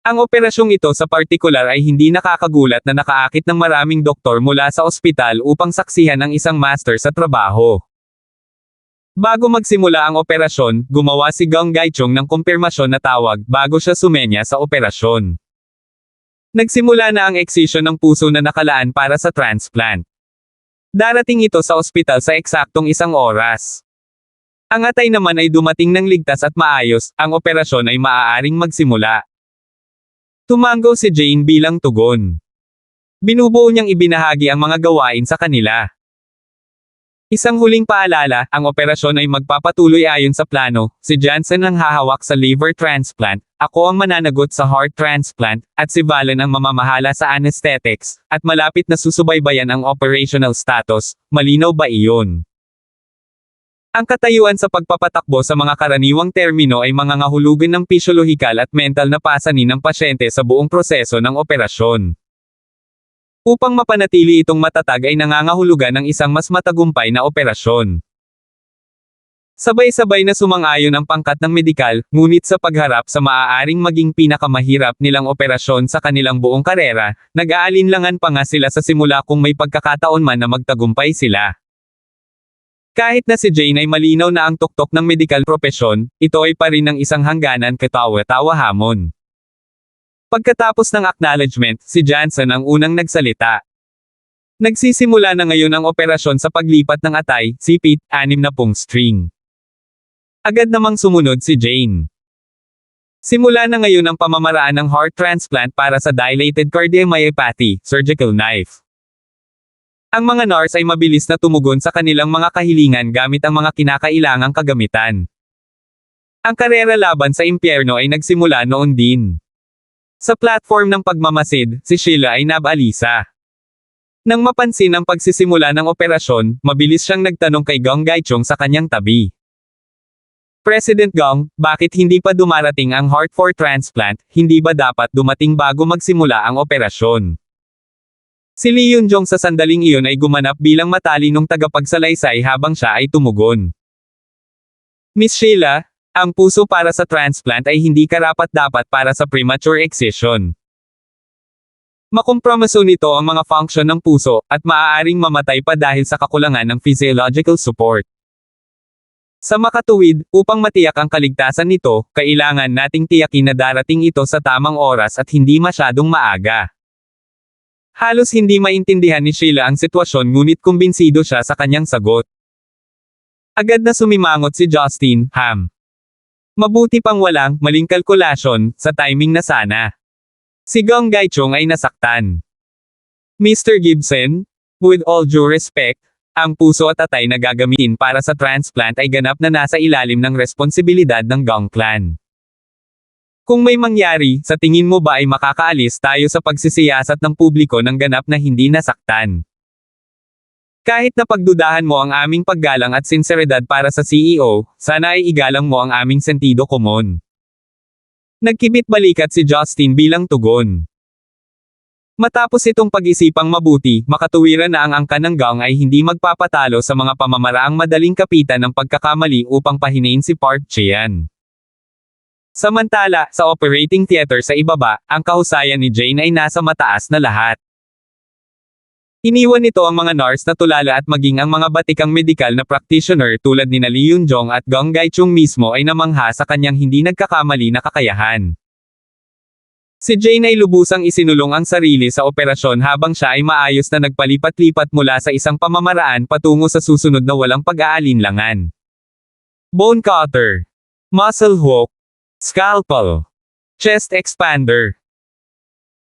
Ang operasyong ito sa partikular ay hindi nakakagulat na nakaakit ng maraming doktor mula sa ospital upang saksihan ang isang master sa trabaho. Bago magsimula ang operasyon, gumawa si Gong Gai-chung ng kumpirmasyon na tawag bago siya sumenya sa operasyon. Nagsimula na ang excision ng puso na nakalaan para sa transplant. Darating ito sa ospital sa eksaktong 1 oras. Ang atay naman ay dumating ng ligtas at maayos, ang operasyon ay maaaring magsimula. Tumango si Jane bilang tugon. Binubuo niyang ibinahagi ang mga gawain sa kanila. Isang huling paalala, ang operasyon ay magpapatuloy ayon sa plano, si Johnson ang hahawak sa liver transplant, ako ang mananagot sa heart transplant, at si Valen ang mamamahala sa anesthetics, at malapit na susubaybayan ang operational status, malinaw ba iyon? Ang katayuan sa pagpapatakbo sa mga karaniwang termino ay mangangahulugan ng pisyolohikal at mental na pasanin ng pasyente sa buong proseso ng operasyon. Upang mapanatili itong matatag ay nangangahulugan ng isang mas matagumpay na operasyon. Sabay-sabay na sumang-ayon ang pangkat ng medikal, ngunit sa pagharap sa maaaring maging pinakamahirap nilang operasyon sa kanilang buong karera, nag-aalinlangan pa nga sila sa simula kung may pagkakataon man na magtagumpay sila. Kahit na si Jane ay malinaw na ang tuktok ng medikal propesyon, ito ay pa rin ng isang hangganan katawa-tawa hamon. Pagkatapos ng acknowledgement, si Johnson ang unang nagsalita. Nagsisimula na ngayon ang operasyon sa paglipat ng atay, sipit, 60 string. Agad namang sumunod si Jane. Simula na ngayon ang pamamaraan ng heart transplant para sa dilated cardiomyopathy, surgical knife. Ang mga nurse ay mabilis na tumugon sa kanilang mga kahilingan gamit ang mga kinakailangang kagamitan. Ang karera laban sa impyerno ay nagsimula noon din. Sa platform ng pagmamasid, si Sheila ay nabalisa. Nang mapansin ang pagsisimula ng operasyon, mabilis siyang nagtanong kay Gong Gai-chung sa kanyang tabi. President Gong, bakit hindi pa dumarating ang heart for transplant, hindi ba dapat dumating bago magsimula ang operasyon? Si Lee Yun-jong sa sandaling iyon ay gumanap bilang matalinong tagapagsalaysay habang siya ay tumugon. Miss Sheila, ang puso para sa transplant ay hindi karapat-dapat para sa premature excision. Makompromiso nito ang mga function ng puso, at maaaring mamatay pa dahil sa kakulangan ng physiological support. Sa makatuwid, upang matiyak ang kaligtasan nito, kailangan nating tiyakin na darating ito sa tamang oras at hindi masyadong maaga. Halos hindi maintindihan ni Sheila ang sitwasyon ngunit kumbinsido siya sa kanyang sagot. Agad na sumimangot si Justin, Mabuti pang walang maling kalkulasyon sa timing na sana. Si Gong Gaichong ay nasaktan. Mr. Gibson, with all due respect, ang puso at atay na gagamitin para sa transplant ay ganap na nasa ilalim ng responsibilidad ng Gong clan. Kung may mangyari, sa tingin mo ba ay makakaalis tayo sa pagsisiyasat ng publiko ng ganap na hindi nasaktan? Kahit na pagdudahan mo ang aming paggalang at sinseridad para sa CEO, sana ay igalang mo ang aming sentido komon. Nagkibit balikat si Justin bilang tugon. Matapos itong pag-isipang mabuti, makatuwiran na ang angkan ng Gong ay hindi magpapatalo sa mga pamamaraang madaling kapitan ng pagkakamali upang pahinain si Park Chean. Samantala, sa operating theater sa ibaba, ang kahusayan ni Jane ay nasa mataas na lahat. Iniwan nito ang mga nurse na tulala at maging ang mga batikang medikal na practitioner tulad ni Lee Yun-jong at Gong Gaichung mismo ay namangha sa kanyang hindi nagkakamali na kakayahan. Si Jane ay lubusang isinulong ang sarili sa operasyon habang siya ay maayos na nagpalipat-lipat mula sa isang pamamaraan patungo sa susunod na walang pag-aalinlangan. Bone cutter, muscle hook, scalpel, chest expander.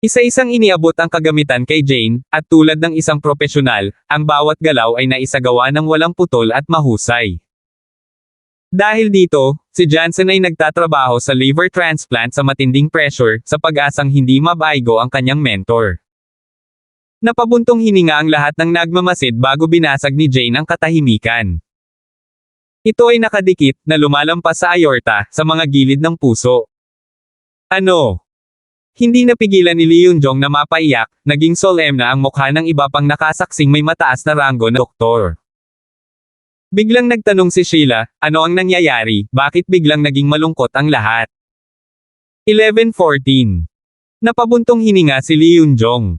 Isa-isang iniabot ang kagamitan kay Jane, at tulad ng isang propesyonal, ang bawat galaw ay naisagawa ng walang putol at mahusay. Dahil dito, si Johnson ay nagtatrabaho sa liver transplant sa matinding pressure, sa pag-asang hindi mabaigo ang kanyang mentor. Napabuntong hininga ang lahat ng nagmamasid bago binasag ni Jane ang katahimikan. Ito ay nakadikit, na lumalampas sa aorta, sa mga gilid ng puso. Ano? Hindi napigilan ni Lee Yun-jong na mapaiyak, naging solemn na ang mukha ng iba pang nakasaksing may mataas na ranggo na doktor. Biglang nagtanong si Sheila, ano ang nangyayari, bakit biglang naging malungkot ang lahat? 11:14. Napabuntong hininga si Lee Yun-jong.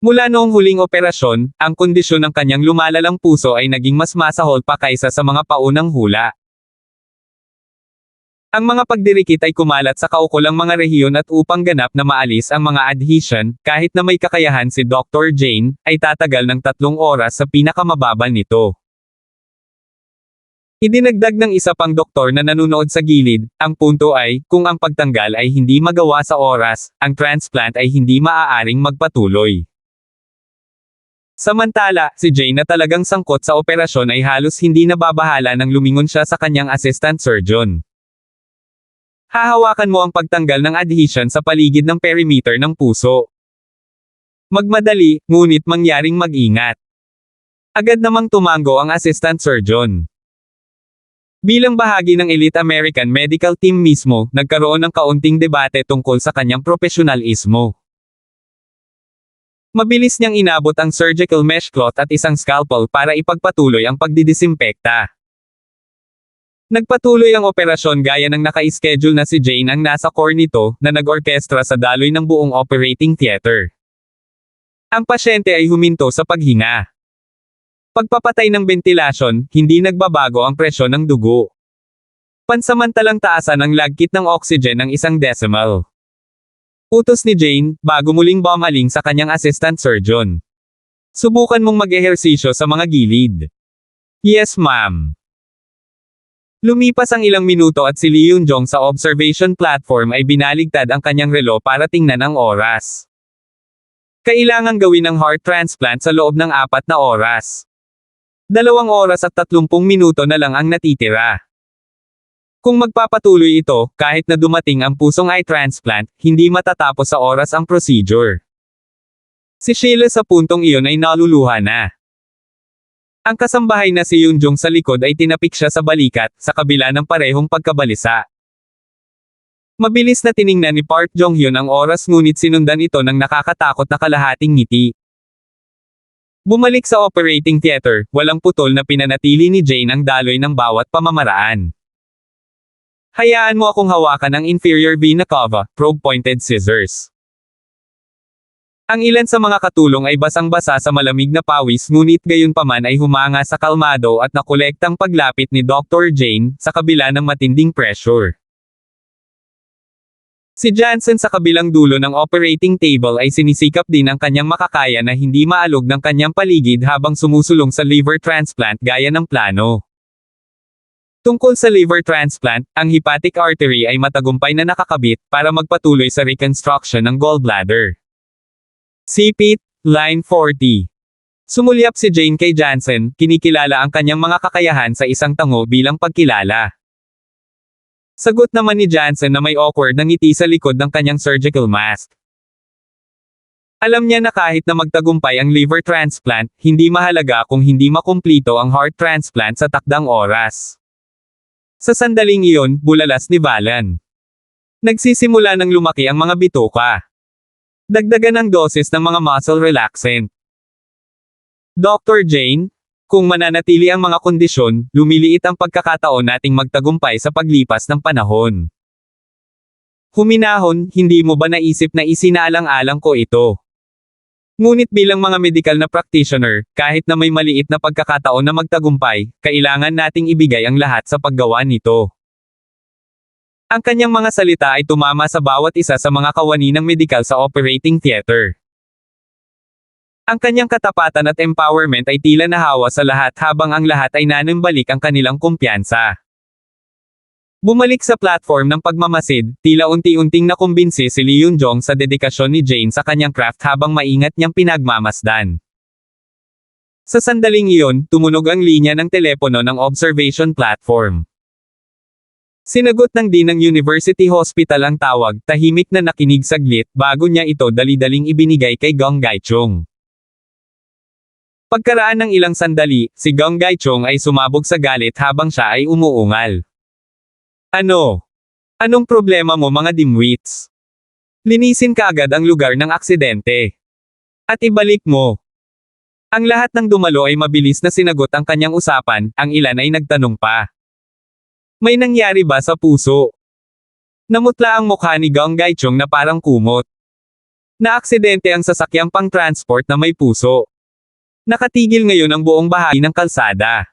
Mula noong huling operasyon, ang kondisyon ng kanyang lumalalang puso ay naging mas masahol pa kaysa sa mga paunang hula. Ang mga pagdirikit ay kumalat sa kaukulang mga rehiyon at upang ganap na maalis ang mga adhesion, kahit na may kakayahan si Dr. Jane, ay tatagal ng 3 oras sa pinakamababa nito. Idinagdag ng isa pang doktor na nanunood sa gilid, ang punto ay, kung ang pagtanggal ay hindi magawa sa oras, ang transplant ay hindi maaaring magpatuloy. Samantala, si Jane na talagang sangkot sa operasyon ay halos hindi nababahala nang lumingon siya sa kanyang assistant surgeon. Hahawakan mo ang pagtanggal ng adhesion sa paligid ng perimeter ng puso. Magmadali, ngunit mangyaring mag-ingat. Agad namang tumango ang assistant surgeon. Bilang bahagi ng elite American medical team mismo, nagkaroon ng kaunting debate tungkol sa kanyang profesionalismo. Mabilis niyang inabot ang surgical mesh cloth at isang scalpel para ipagpatuloy ang pagdidisimpekta. Nagpatuloy ang operasyon gaya ng naka-schedule na si Jane ang nasa core nito, na nag-orkestra sa daloy ng buong operating theater. Ang pasyente ay huminto sa paghinga. Pagpapatay ng ventilasyon, hindi nagbabago ang presyon ng dugo. Pansamantalang taasan ang lagkit ng oxygen ng 1 decimal. Utos ni Jane, bago muling bumaling sa kanyang assistant surgeon. Subukan mong mag-ehersisyo sa mga gilid. Yes ma'am. Lumipas ang ilang minuto at si Lee Yun-jong sa observation platform ay binaligtad ang kanyang relo para tingnan ang oras. Kailangang gawin ang heart transplant sa loob ng 4 na oras. 2 oras at 30 minuto na lang ang natitira. Kung magpapatuloy ito, kahit na dumating ang pusong eye transplant, hindi matatapos sa oras ang procedure. Si Sheila sa puntong iyon ay naluluha na. Ang kasambahay na si Yun-jong sa likod ay tinapik siya sa balikat, sa kabila ng parehong pagkabalisa. Mabilis na tiningnan ni Park Jong-hyun ang oras ngunit sinundan ito ng nakakatakot na kalahating ngiti. Bumalik sa operating theater, walang putol na pinanatili ni Jane ang daloy ng bawat pamamaraan. Hayaan mo akong hawakan ang inferior vena cava, probe-pointed scissors. Ang ilan sa mga katulong ay basang-basa sa malamig na pawis ngunit gayunpaman ay humanga sa kalmado at nakolektang paglapit ni Dr. Jane, sa kabila ng matinding pressure. Si Jansen sa kabilang dulo ng operating table ay sinisikap din ang kanyang makakaya na hindi maalog ng kanyang paligid habang sumusulong sa liver transplant gaya ng plano. Tungkol sa liver transplant, ang hepatic artery ay matagumpay na nakakabit para magpatuloy sa reconstruction ng gallbladder. Sipit, line 40. Sumulyap si Jane kay Jansen, kinikilala ang kanyang mga kakayahan sa isang tango bilang pagkilala. Sagot naman ni Jansen na may awkward na ngiti sa likod ng kanyang surgical mask. Alam niya na kahit na magtagumpay ang liver transplant, hindi mahalaga kung hindi makumplito ang heart transplant sa takdang oras. Sa sandaling iyon, bulalas ni Valan. Nagsisimula ng lumaki ang mga bituka. Dagdagan ang doses ng mga muscle relaxant. Dr. Jane, kung mananatili ang mga kondisyon, lumiliit ang pagkakataon nating magtagumpay sa paglipas ng panahon. Huminahon, hindi mo ba naisip na isinaalang-alang ko ito? Ngunit bilang mga medical na practitioner, kahit na may maliit na pagkakataon na magtagumpay, kailangan nating ibigay ang lahat sa paggawa nito. Ang kanyang mga salita ay tumama sa bawat isa sa mga kawani ng medikal sa operating theater. Ang kanyang katapatan at empowerment ay tila nahawa sa lahat habang ang lahat ay nanumbalik ang kanilang kumpiyansa. Bumalik sa platform ng pagmamasid, tila unti-unting nakumbinsi si Lee Yun-jong sa dedikasyon ni Jane sa kanyang craft habang maingat niyang pinagmamasdan. Sa sandaling iyon, tumunog ang linya ng telepono ng observation platform. Sinagot ng Dean ng University Hospital ang tawag, tahimik na nakinig saglit, bago niya ito dali-daling ibinigay kay Gong Gaichong. Pagkaraan ng ilang sandali, si Gong Gaichong ay sumabog sa galit habang siya ay umuungal. Ano? Anong problema mo mga dimwits? Linisin kaagad ang lugar ng aksidente. At ibalik mo. Ang lahat ng dumalo ay mabilis na sinagot ang kanyang usapan, ang ilan ay nagtanong pa. May nangyari ba sa puso? Namutla ang mukha ni Gong Gaichong na parang kumot. Naaksidente ang sasakyang pang-transport na may puso. Nakatigil ngayon ang buong bahagi ng kalsada.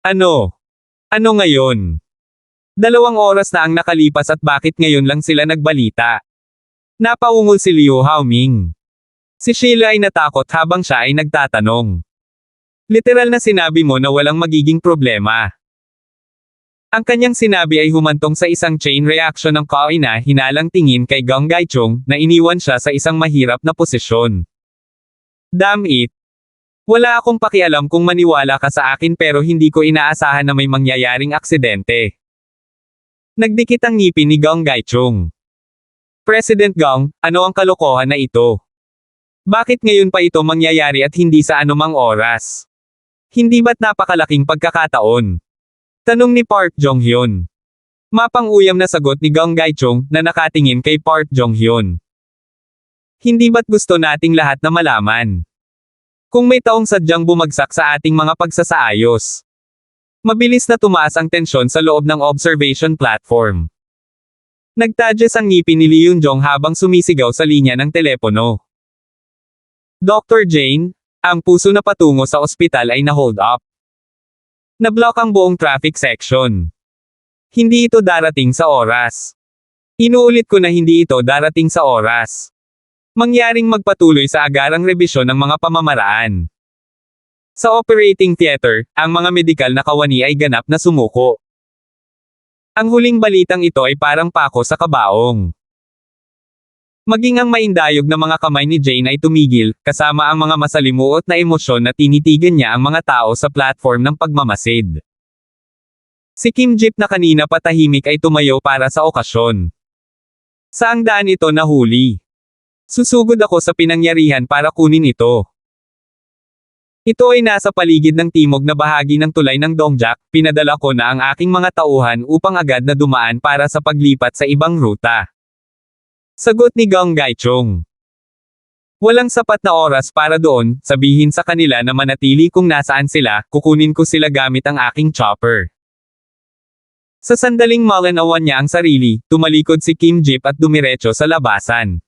Ano? Ano ngayon? 2 oras na ang nakalipas at bakit ngayon lang sila nagbalita? Napaungol si Liu Haoming. Si Sheila ay natakot habang siya ay nagtatanong. Literal na sinabi mo na walang magiging problema. Ang kanyang sinabi ay humantong sa isang chain reaction ng kaina hinalang tingin kay Gong Gaichong, na iniwan siya sa isang mahirap na posisyon. Damn it! Wala akong pakialam kung maniwala ka sa akin pero hindi ko inaasahan na may mangyayaring aksidente. Nagdikit ang ngipin ni Gong Gaichong. President Gong, ano ang kalokohan na ito? Bakit ngayon pa ito mangyayari at hindi sa anumang oras? Hindi ba't napakalaking pagkakataon? Tanong ni Park Jong-hyun. Mapang-uyam na sagot ni Gong Gaichong, na nakatingin kay Park Jong-hyun. Hindi ba't gusto nating lahat na malaman? Kung may taong sadyang bumagsak sa ating mga pagsasaayos. Mabilis na tumaas ang tensyon sa loob ng observation platform. Nagtadges ang ngipin ni Lee Yun-jong habang sumisigaw sa linya ng telepono. Dr. Jane, ang puso na patungo sa ospital ay na-hold up. Nablock ang buong traffic section. Hindi ito darating sa oras. Inuulit ko na hindi ito darating sa oras. Mangyaring magpatuloy sa agarang rebisyon ng mga pamamaraan. Sa operating theater, ang mga medikal na kawani ay ganap na sumuko. Ang huling balitang ito ay parang pako sa kabaong. Maging ang maindayog na mga kamay ni Jane ay tumigil, kasama ang mga masalimuot na emosyon na tinitigan niya ang mga tao sa platform ng pagmamasid. Si Kim Jip na kanina patahimik ay tumayo para sa okasyon. Saang daan ito nahuli? Susugod ako sa pinangyarihan para kunin ito. Ito ay nasa paligid ng timog na bahagi ng tulay ng Dongjak, pinadala ko na ang aking mga tauhan upang agad na dumaan para sa paglipat sa ibang ruta. Sagot ni Gong Gaichong. Walang sapat na oras para doon, sabihin sa kanila na manatili kung nasaan sila, kukunin ko sila gamit ang aking chopper. Sa sandaling malinawan niya ang sarili, tumalikod si Kim Jip at dumiretso sa labasan.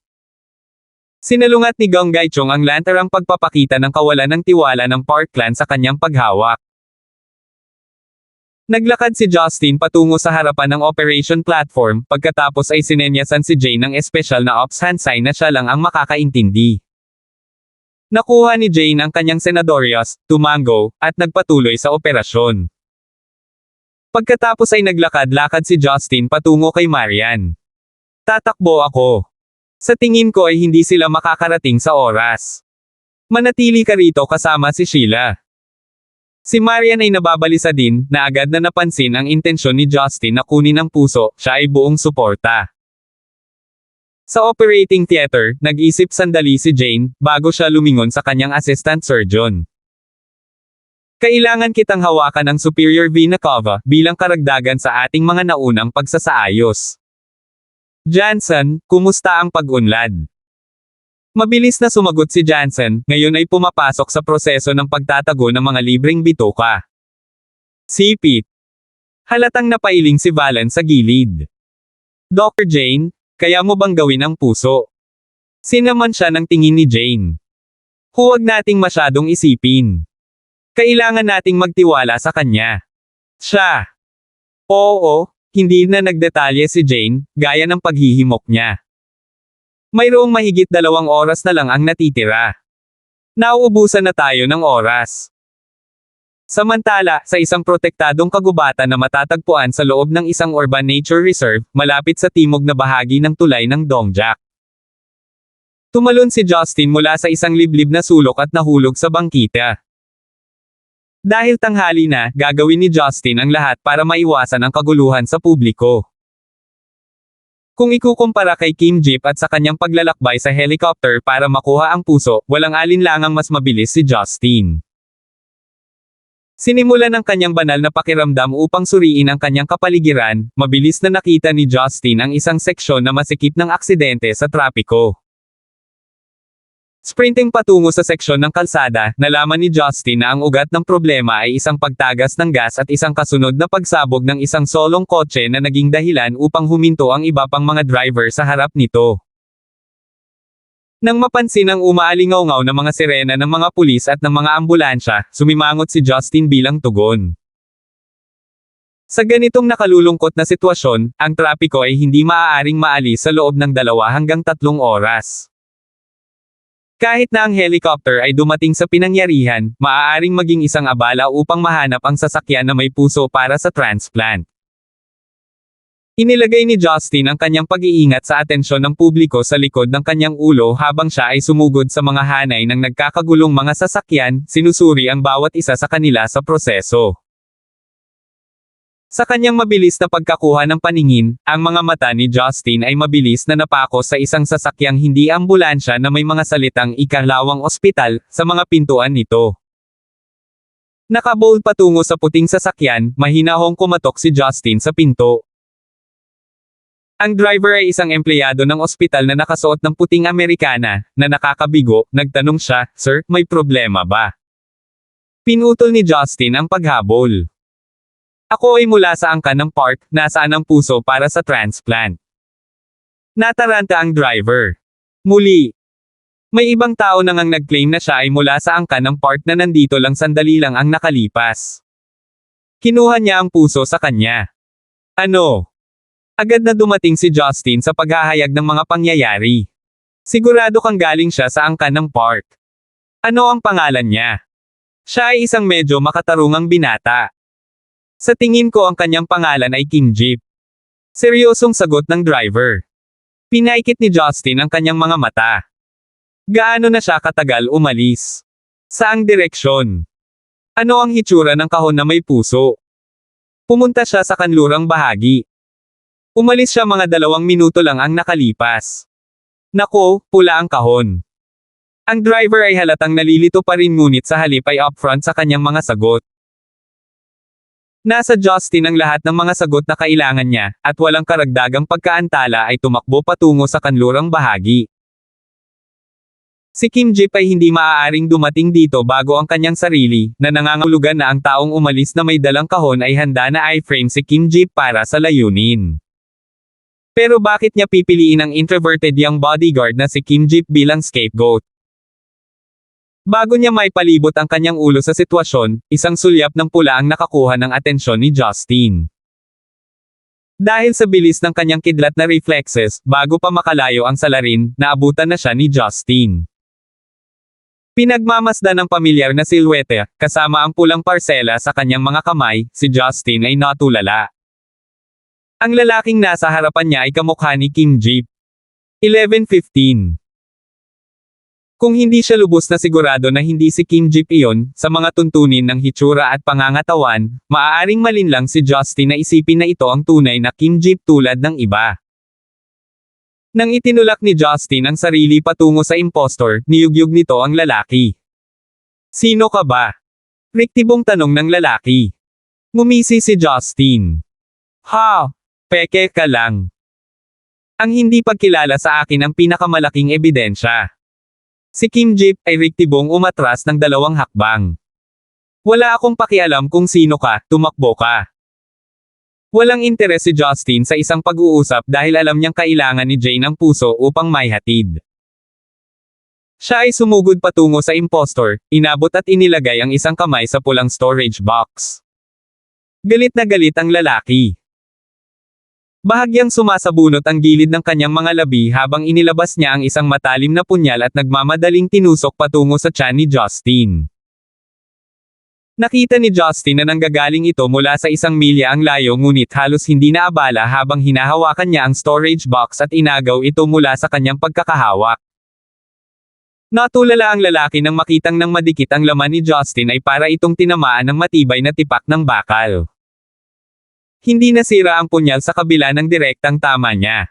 Sinalungat ni Gong Gaichong ang lantarang pagpapakita ng kawalan ng tiwala ng Park clan sa kanyang paghawak. Naglakad si Justin patungo sa harapan ng operation platform, pagkatapos ay sinenyasan si Jane ng espesyal na ops hand sign na siya lang ang makakaintindi. Nakuha ni Jane ang kanyang senadorios, tumango, at nagpatuloy sa operasyon. Pagkatapos ay naglakad-lakad si Justin patungo kay Marian. Tatakbo ako. Sa tingin ko ay hindi sila makakarating sa oras. Manatili ka rito kasama si Sheila. Si Marian ay nababalisa din, na agad na napansin ang intensyon ni Justin na kunin ang puso, siya ay buong suporta. Sa operating theater, nag-isip sandali si Jane, bago siya lumingon sa kanyang assistant surgeon. Kailangan kitang hawakan ng superior vena cava, bilang karagdagan sa ating mga naunang pagsasaayos. Jansen, kumusta ang pag-unlad? Mabilis na sumagot si Jansen, ngayon ay pumapasok sa proseso ng pagtatago ng mga libreng bituka. Sipit. Halatang napailing si Valen sa gilid. Dr. Jane, kaya mo bang gawin ang puso? Sinaman siya ng tingin ni Jane. Huwag nating masyadong isipin. Kailangan nating magtiwala sa kanya. Siya. Oo. Hindi na nagdetalye si Jane, gaya ng paghihimok niya. Mayroong mahigit 2 oras na lang ang natitira. Nauubusan na tayo ng oras. Samantala, sa isang protektadong kagubatan na matatagpuan sa loob ng isang urban nature reserve, malapit sa timog na bahagi ng tulay ng Dongjak. Tumalon si Justin mula sa isang liblib na sulok at nahulog sa bangkita. Dahil tanghali na, gagawin ni Justin ang lahat para maiwasan ang kaguluhan sa publiko. Kung ikukumpara kay Kim Jeep at sa kanyang paglalakbay sa helicopter para makuha ang puso, walang alinlangang mas mabilis si Justin. Sinimulan ng kanyang banal na pakiramdam upang suriin ang kanyang kapaligiran, mabilis na nakita ni Justin ang isang seksyon na masikip ng aksidente sa trapiko. Sprinting patungo sa seksyon ng kalsada, nalaman ni Justin na ang ugat ng problema ay isang pagtagas ng gas at isang kasunod na pagsabog ng isang solong kotse na naging dahilan upang huminto ang iba pang mga driver sa harap nito. Nang mapansin ang umaalingaw-ngaw na mga sirena ng mga pulis at ng mga ambulansya, sumimangot si Justin bilang tugon. Sa ganitong nakalulungkot na sitwasyon, ang trapiko ay hindi maaaring maalis sa loob ng 2 hanggang 3 oras. Kahit na ang helicopter ay dumating sa pinangyarihan, maaaring maging isang abala upang mahanap ang sasakyan na may puso para sa transplant. Inilagay ni Justin ang kanyang pag-iingat sa atensyon ng publiko sa likod ng kanyang ulo habang siya ay sumugod sa mga hanay ng nagkakagulong mga sasakyan, sinusuri ang bawat isa sa kanila sa proseso. Sa kanyang mabilis na pagkakuha ng paningin, ang mga mata ni Justin ay mabilis na napako sa isang sasakyang hindi ambulansya na may mga salitang ikalawang ospital sa mga pintuan nito. Nakabold patungo sa puting sasakyan, mahinahong kumatok si Justin sa pinto. Ang driver ay isang empleyado ng ospital na nakasuot ng puting Amerikana, na nakakabigo. Nagtanong siya, "Sir, may problema ba?" Pinutol ni Justin ang paghabol. "Ako ay mula sa angkan ng park, nasaan ang puso para sa transplant?" Nataranta ang driver. Muli. May ibang tao nang nag-claim na siya ay mula sa angkan ng park na nandito lang sandali lang ang nakalipas. Kinuha niya ang puso sa kanya. Ano? Agad na dumating si Justin sa paghahayag ng mga pangyayari. Sigurado kang galing siya sa angkan ng park. Ano ang pangalan niya? Siya ay isang medyo makatarungang binata. Sa tingin ko ang kanyang pangalan ay Kim Jeep. Seryosong sagot ng driver. Pinaikit ni Justin ang kanyang mga mata. Gaano na siya katagal umalis? Saang direksyon? Ano ang hitsura ng kahon na may puso? Pumunta siya sa kanlurang bahagi. Umalis siya mga 2 minuto lang ang nakalipas. Nako, pula ang kahon. Ang driver ay halatang nalilito pa rin ngunit sa halip ay upfront sa kanyang mga sagot. Nasa Justin ang lahat ng mga sagot na kailangan niya, at walang karagdagang pagkaantala ay tumakbo patungo sa kanlurang bahagi. Si Kim Jeep ay hindi maaaring dumating dito bago ang kanyang sarili, na nangangahulugan na ang taong umalis na may dalang kahon ay handa na i-frame si Kim Jeep para sa layunin. Pero bakit niya pipiliin ang introverted young bodyguard na si Kim Jeep bilang scapegoat? Bago niya may palibot ang kanyang ulo sa sitwasyon, isang sulyap ng pula ang nakakuha ng atensyon ni Justin. Dahil sa bilis ng kanyang kidlat na reflexes, bago pa makalayo ang salarin, naabutan na siya ni Justin. Pinagmamasdan ng pamilyar na silhwete, kasama ang pulang parsela sa kanyang mga kamay, si Justin ay natulala. Ang lalaking nasa harapan niya ay kamukha ni Kim Jeep. 11:15. Kung hindi siya lubos na sigurado na hindi si Kim Jeep iyon, sa mga tuntunin ng hitsura at pangangatawan, maaaring malinlang si Justin na isipin na ito ang tunay na Kim Jeep tulad ng iba. Nang itinulak ni Justin ang sarili patungo sa impostor, niyugyug nito ang lalaki. Sino ka ba? Rektibong tanong ng lalaki. Ngumisi si Justin. Ha? Peke ka lang. Ang hindi pagkilala sa akin ang pinakamalaking ebidensya. Si Kim Jeep ay rektibong umatras ng 2 hakbang. Wala akong pakialam kung sino ka, tumakbo ka. Walang interes si Justin sa isang pag-uusap dahil alam niyang kailangan ni Jane ang puso upang maihatid. Siya ay sumugod patungo sa impostor, inabot at inilagay ang isang kamay sa pulang storage box. Galit na galit ang lalaki. Bahagyang sumasabunot ang gilid ng kanyang mga labi habang inilabas niya ang isang matalim na punyal at nagmamadaling tinusok patungo sa tiyan ni Justin. Nakita ni Justin na nanggagaling ito mula sa 1 milya ang layo ngunit halos hindi naabala habang hinahawakan niya ang storage box at inagaw ito mula sa kanyang pagkakahawak. Natulala ang lalaki nang makitang nang madikit ang laman ni Justin ay para itong tinamaan ng matibay na tipak ng bakal. Hindi nasira ang punyal sa kabila ng direktang tama niya.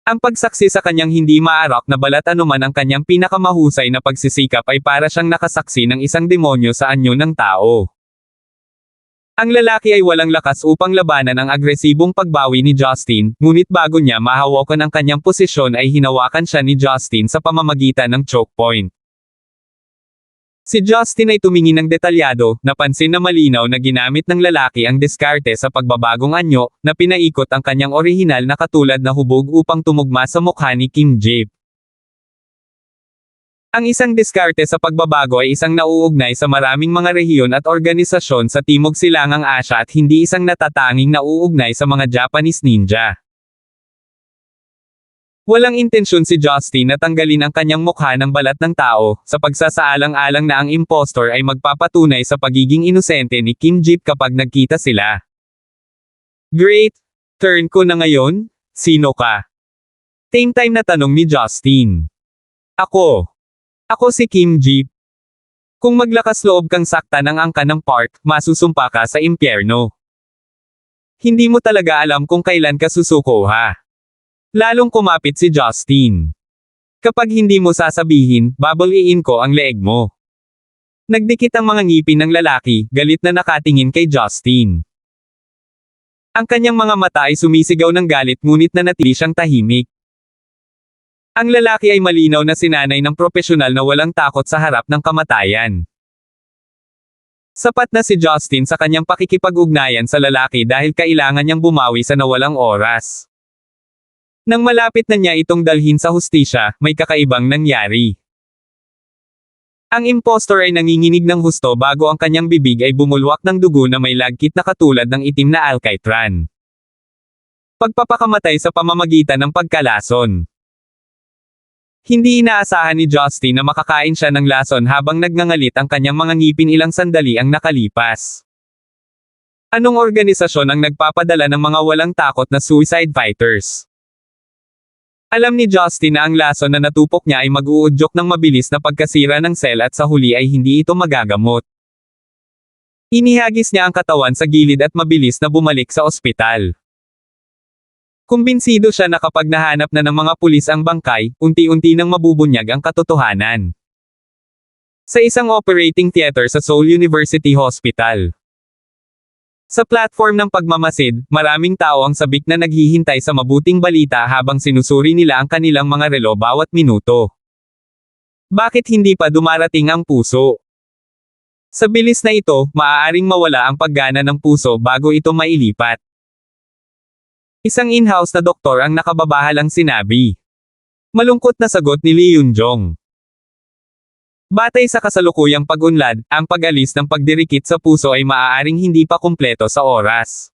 Ang pagsaksi sa kanyang hindi maarak na balat anuman ang kanyang pinakamahusay na pagsisikap ay para siyang nakasaksi ng isang demonyo sa anyo ng tao. Ang lalaki ay walang lakas upang labanan ang agresibong pagbawi ni Justin, ngunit bago niya mahawakan ang kanyang posisyon ay hinawakan siya ni Justin sa pamamagitan ng choke point. Si Justin ay tumingin ng detalyado, napansin na malinaw na ginamit ng lalaki ang diskarte sa pagbabagong anyo, na pinaikot ang kanyang orihinal na katulad na hubog upang tumugma sa mukha ni Kim Jeep. Ang isang diskarte sa pagbabago ay isang nauugnay sa maraming mga rehiyon at organisasyon sa Timog Silangang Asya at hindi isang natatanging nauugnay sa mga Japanese ninja. Walang intensyon si Justin na tanggalin ang kanyang mukha ng balat ng tao, sa pagsasaalang-alang na ang impostor ay magpapatunay sa pagiging inosente ni Kim Jeep kapag nagkita sila. Great! Turn ko na ngayon? Sino ka? Same time na tanong ni Justin. Ako. Ako si Kim Jeep. Kung maglakas loob kang sakta ng angka ng park, masusumpa ka sa impyerno. Hindi mo talaga alam kung kailan ka susuko ha. Lalong kumapit si Justin. Kapag hindi mo sasabihin, babaluin ko ang leeg mo. Nagdikit ang mga ngipin ng lalaki, galit na nakatingin kay Justin. Ang kanyang mga mata ay sumisigaw ng galit ngunit nanatili siyang tahimik. Ang lalaki ay malinaw na sinanay ng propesyonal na walang takot sa harap ng kamatayan. Sapat na si Justin sa kanyang pakikipag-ugnayan sa lalaki dahil kailangan niyang bumawi sa nawalang oras. Nang malapit na niya itong dalhin sa hustisya, may kakaibang nangyari. Ang impostor ay nanginginig ng husto bago ang kanyang bibig ay bumulwak ng dugo na may lagkit na katulad ng itim na alkitran. Pagpapakamatay sa pamamagitan ng pagkalason. Hindi inaasahan ni Justin na makakain siya ng lason habang nagngangalit ang kanyang mga ngipin ilang sandali ang nakalipas. Anong organisasyon ang nagpapadala ng mga walang takot na suicide fighters? Alam ni Justin na ang lason na natupok niya ay mag-uudyok ng mabilis na pagkasira ng sel at sa huli ay hindi ito magagamot. Inihagis niya ang katawan sa gilid at mabilis na bumalik sa ospital. Kumbinsido siya na kapag nahanap na ng mga pulis ang bangkay, unti-unti nang mabubunyag ang katotohanan. Sa isang operating theater sa Seoul University Hospital. Sa platform ng pagmamasid, maraming tao ang sabik na naghihintay sa mabuting balita habang sinusuri nila ang kanilang mga relo bawat minuto. Bakit hindi pa dumarating ang puso? Sa bilis na ito, maaaring mawala ang paggana ng puso bago ito mailipat. Isang in-house na doktor ang nakababahalang sinabi. Malungkot na sagot ni Lee Yun-jong. Batay sa kasalukuyang pag-unlad, ang pag-alis ng pagdirikit sa puso ay maaaring hindi pa kumpleto sa oras.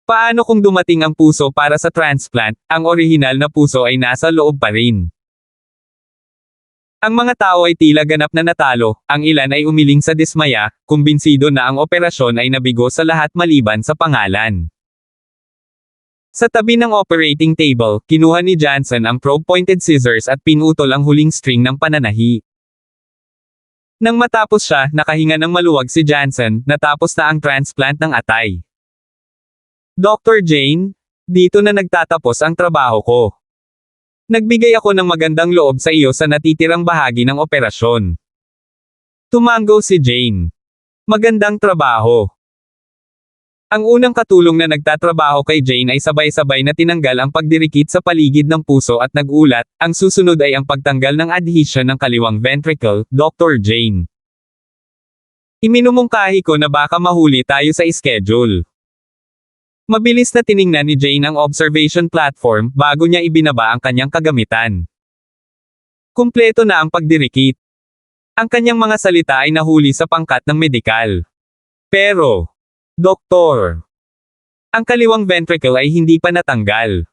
Paano kung dumating ang puso para sa transplant, ang orihinal na puso ay nasa loob pa rin? Ang mga tao ay tila ganap na natalo, ang ilan ay umiling sa dismaya, kumbinsido na ang operasyon ay nabigo sa lahat maliban sa pangalan. Sa tabi ng operating table, kinuha ni Johnson ang probe-pointed scissors at pinutol ang huling string ng pananahi. Nang matapos siya, nakahinga ng maluwag si Johnson, natapos na ang transplant ng atay. Dr. Jane, dito na nagtatapos ang trabaho ko. Nagbigay ako ng magandang loob sa iyo sa natitirang bahagi ng operasyon. Tumango si Jane. Magandang trabaho. Ang unang katulong na nagtatrabaho kay Jane ay sabay-sabay na tinanggal ang pagdirikit sa paligid ng puso at nag-ulat, ang susunod ay ang pagtanggal ng adhesion ng kaliwang ventricle, Dr. Jane. Iminumungkahi ko na baka mahuli tayo sa schedule. Mabilis na tiningnan ni Jane ang observation platform bago niya ibinaba ang kanyang kagamitan. Kumpleto na ang pagdirikit. Ang kanyang mga salita ay nahuli sa pangkat ng medikal. Pero, Doktor, ang kaliwang ventricle ay hindi pa natanggal.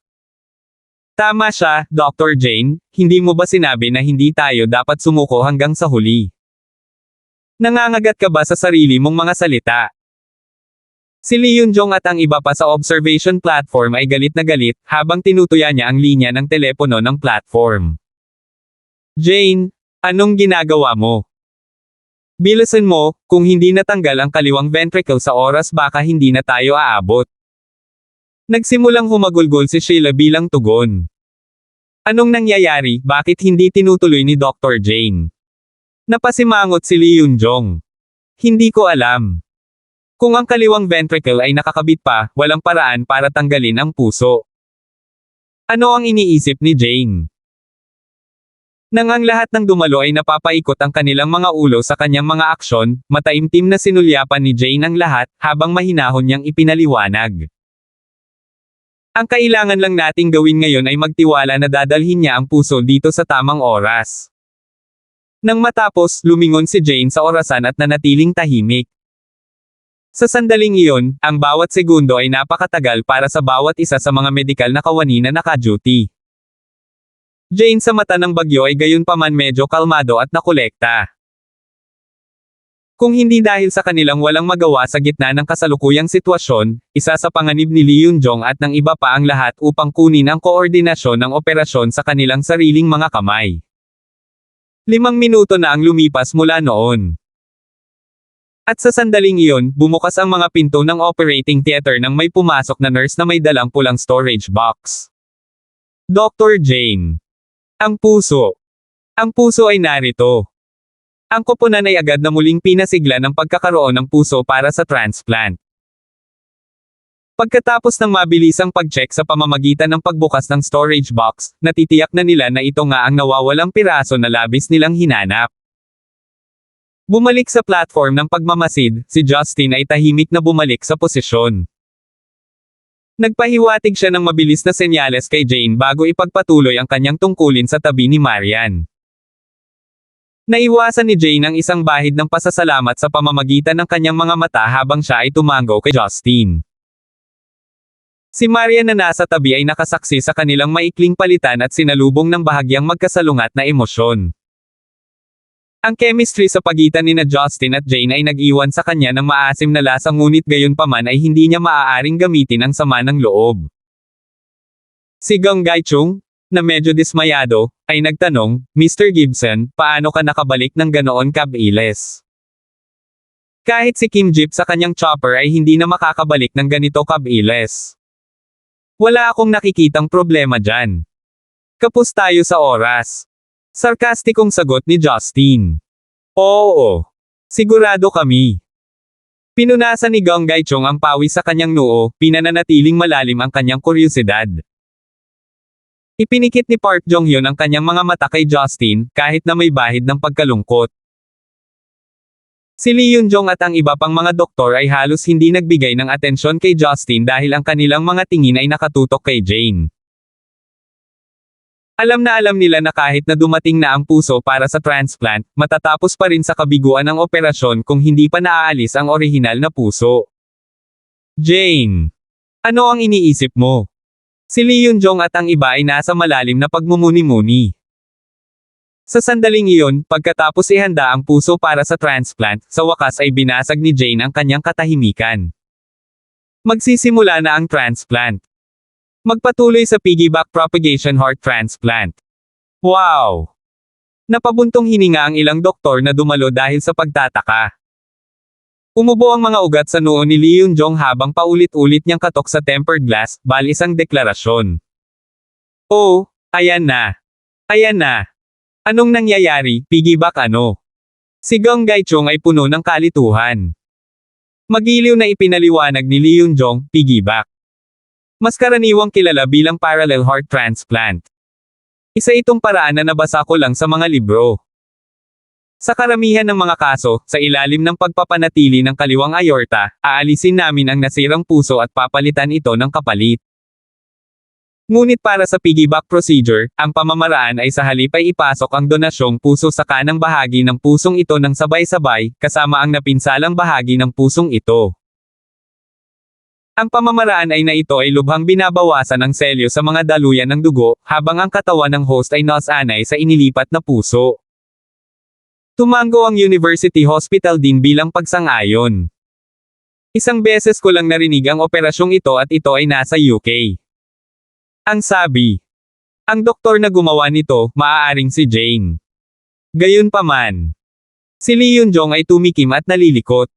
Tama siya, Dr. Jane, hindi mo ba sinabi na hindi tayo dapat sumuko hanggang sa huli? Nangangagat ka ba sa sarili mong mga salita? Si Lee Yun-jong at ang iba pa sa observation platform ay galit na galit, habang tinutuya niya ang linya ng telepono ng platform. Jane, anong ginagawa mo? Bilisan mo, kung hindi natanggal ang kaliwang ventricle sa oras baka hindi na tayo aabot. Nagsimulang humagulgol si Sheila bilang tugon. Anong nangyayari, bakit hindi tinutuloy ni Dr. Jane? Napasimangot si Lee Yun-jong. Hindi ko alam. Kung ang kaliwang ventricle ay nakakabit pa, walang paraan para tanggalin ang puso. Ano ang iniisip ni Jane? Nang ang lahat ng dumalo ay napapaikot ang kanilang mga ulo sa kanyang mga aksyon, mataimtim na sinulyapan ni Jane ang lahat, habang mahinahon niyang ipinaliwanag. Ang kailangan lang nating gawin ngayon ay magtiwala na dadalhin niya ang puso dito sa tamang oras. Nang matapos, lumingon si Jane sa orasan at nanatiling tahimik. Sa sandaling iyon, ang bawat segundo ay napakatagal para sa bawat isa sa mga medikal na kawani na naka-duty. Jane sa mata ng bagyo ay gayunpaman medyo kalmado at nakolekta. Kung hindi dahil sa kanilang walang magawa sa gitna ng kasalukuyang sitwasyon, isa sa panganib ni Lee Yun-jong at ng iba pa ang lahat upang kunin ang koordinasyon ng operasyon sa kanilang sariling mga kamay. 5 minuto na ang lumipas mula noon. At sa sandaling iyon, bumukas ang mga pinto ng operating theater nang may pumasok na nurse na may dalang pulang storage box. Dr. Jane. Ang puso. Ang puso ay narito. Ang koponan ay agad na muling pinasigla ng pagkakaroon ng puso para sa transplant. Pagkatapos ng mabilisang pag-check sa pamamagitan ng pagbukas ng storage box, natitiyak na nila na ito nga ang nawawalang piraso na labis nilang hinanap. Bumalik sa platform ng pagmamasid, si Justin ay tahimik na bumalik sa posisyon. Nagpahiwatig siya ng mabilis na senyales kay Jane bago ipagpatuloy ang kanyang tungkulin sa tabi ni Marian. Naiwasan ni Jane ang isang bahid ng pasasalamat sa pamamagitan ng kanyang mga mata habang siya ay tumango kay Justin. Si Marian na nasa tabi ay nakasaksi sa kanilang maikling palitan at sinalubong ng bahagyang magkasalungat na emosyon. Ang chemistry sa pagitan ni Justin at Jane ay nag-iwan sa kanya ng maasim na lasa ngunit gayunpaman ay hindi niya maaaring gamitin ang sama ng loob. Si Gong Gai-chung, na medyo dismayado, ay nagtanong, Mr. Gibson, paano ka nakabalik ng ganoon kabilis? Kahit si Kim Jip sa kanyang chopper ay hindi na makakabalik ng ganito kabilis. Wala akong nakikitang problema dyan. Kapos tayo sa oras. Sarkastikong sagot ni Justin. Oo. Sigurado kami. Pinunasan ni Gong Gai-chung ang pawis sa kanyang noo, pinananatiling malalim ang kanyang kuryosidad. Ipinikit ni Park Jong-hyun ang kanyang mga mata kay Justin, kahit na may bahid ng pagkalungkot. Si Lee Yun-jong at ang iba pang mga doktor ay halos hindi nagbigay ng atensyon kay Justin dahil ang kanilang mga tingin ay nakatutok kay Jane. Alam na alam nila na kahit na dumating na ang puso para sa transplant, matatapos pa rin sa kabiguan ng operasyon kung hindi pa naaalis ang orihinal na puso. Jane. Ano ang iniisip mo? Si Lee Yun-jong at ang iba ay nasa malalim na pagmumuni-muni. Sa sandaling iyon, pagkatapos ihanda ang puso para sa transplant, sa wakas ay binasag ni Jane ang kanyang katahimikan. Magsisimula na ang transplant. Magpatuloy sa piggyback propagation heart transplant. Wow! Napabuntong hininga ang ilang doktor na dumalo dahil sa pagtataka. Umubo ang mga ugat sa noo ni Lee Yun-jong habang paulit-ulit niyang katok sa tempered glass, isang deklarasyon. Oh, ayan na. Ayan na. Anong nangyayari, piggyback ano? Si Gong Gai-chung ay puno ng kalituhan. Magiliw na ipinaliwanag ni Lee Yun-jong, piggyback. Mas karaniwang kilala bilang parallel heart transplant. Isa itong paraan na nabasa ko lang sa mga libro. Sa karamihan ng mga kaso, sa ilalim ng pagpapanatili ng kaliwang aorta, aalisin namin ang nasirang puso at papalitan ito ng kapalit. Ngunit para sa piggyback procedure, ang pamamaraan ay sa halip ay ipasok ang donasyong puso sa kanang bahagi ng pusong ito ng sabay-sabay, kasama ang napinsalang bahagi ng pusong ito. Ang pamamaraan ay na ito ay lubhang binabawasan ang selyo sa mga daluyan ng dugo, habang ang katawan ng host ay nasanay sa inilipat na puso. Tumango ang University Hospital din bilang pagsang-ayon. Isang beses ko lang narinig ang operasyong ito at ito ay nasa UK. Ang sabi. Ang doktor na gumawa nito, maaaring si Jane. Gayunpaman. Si Lee Yun-jong ay tumikim at nalilikot.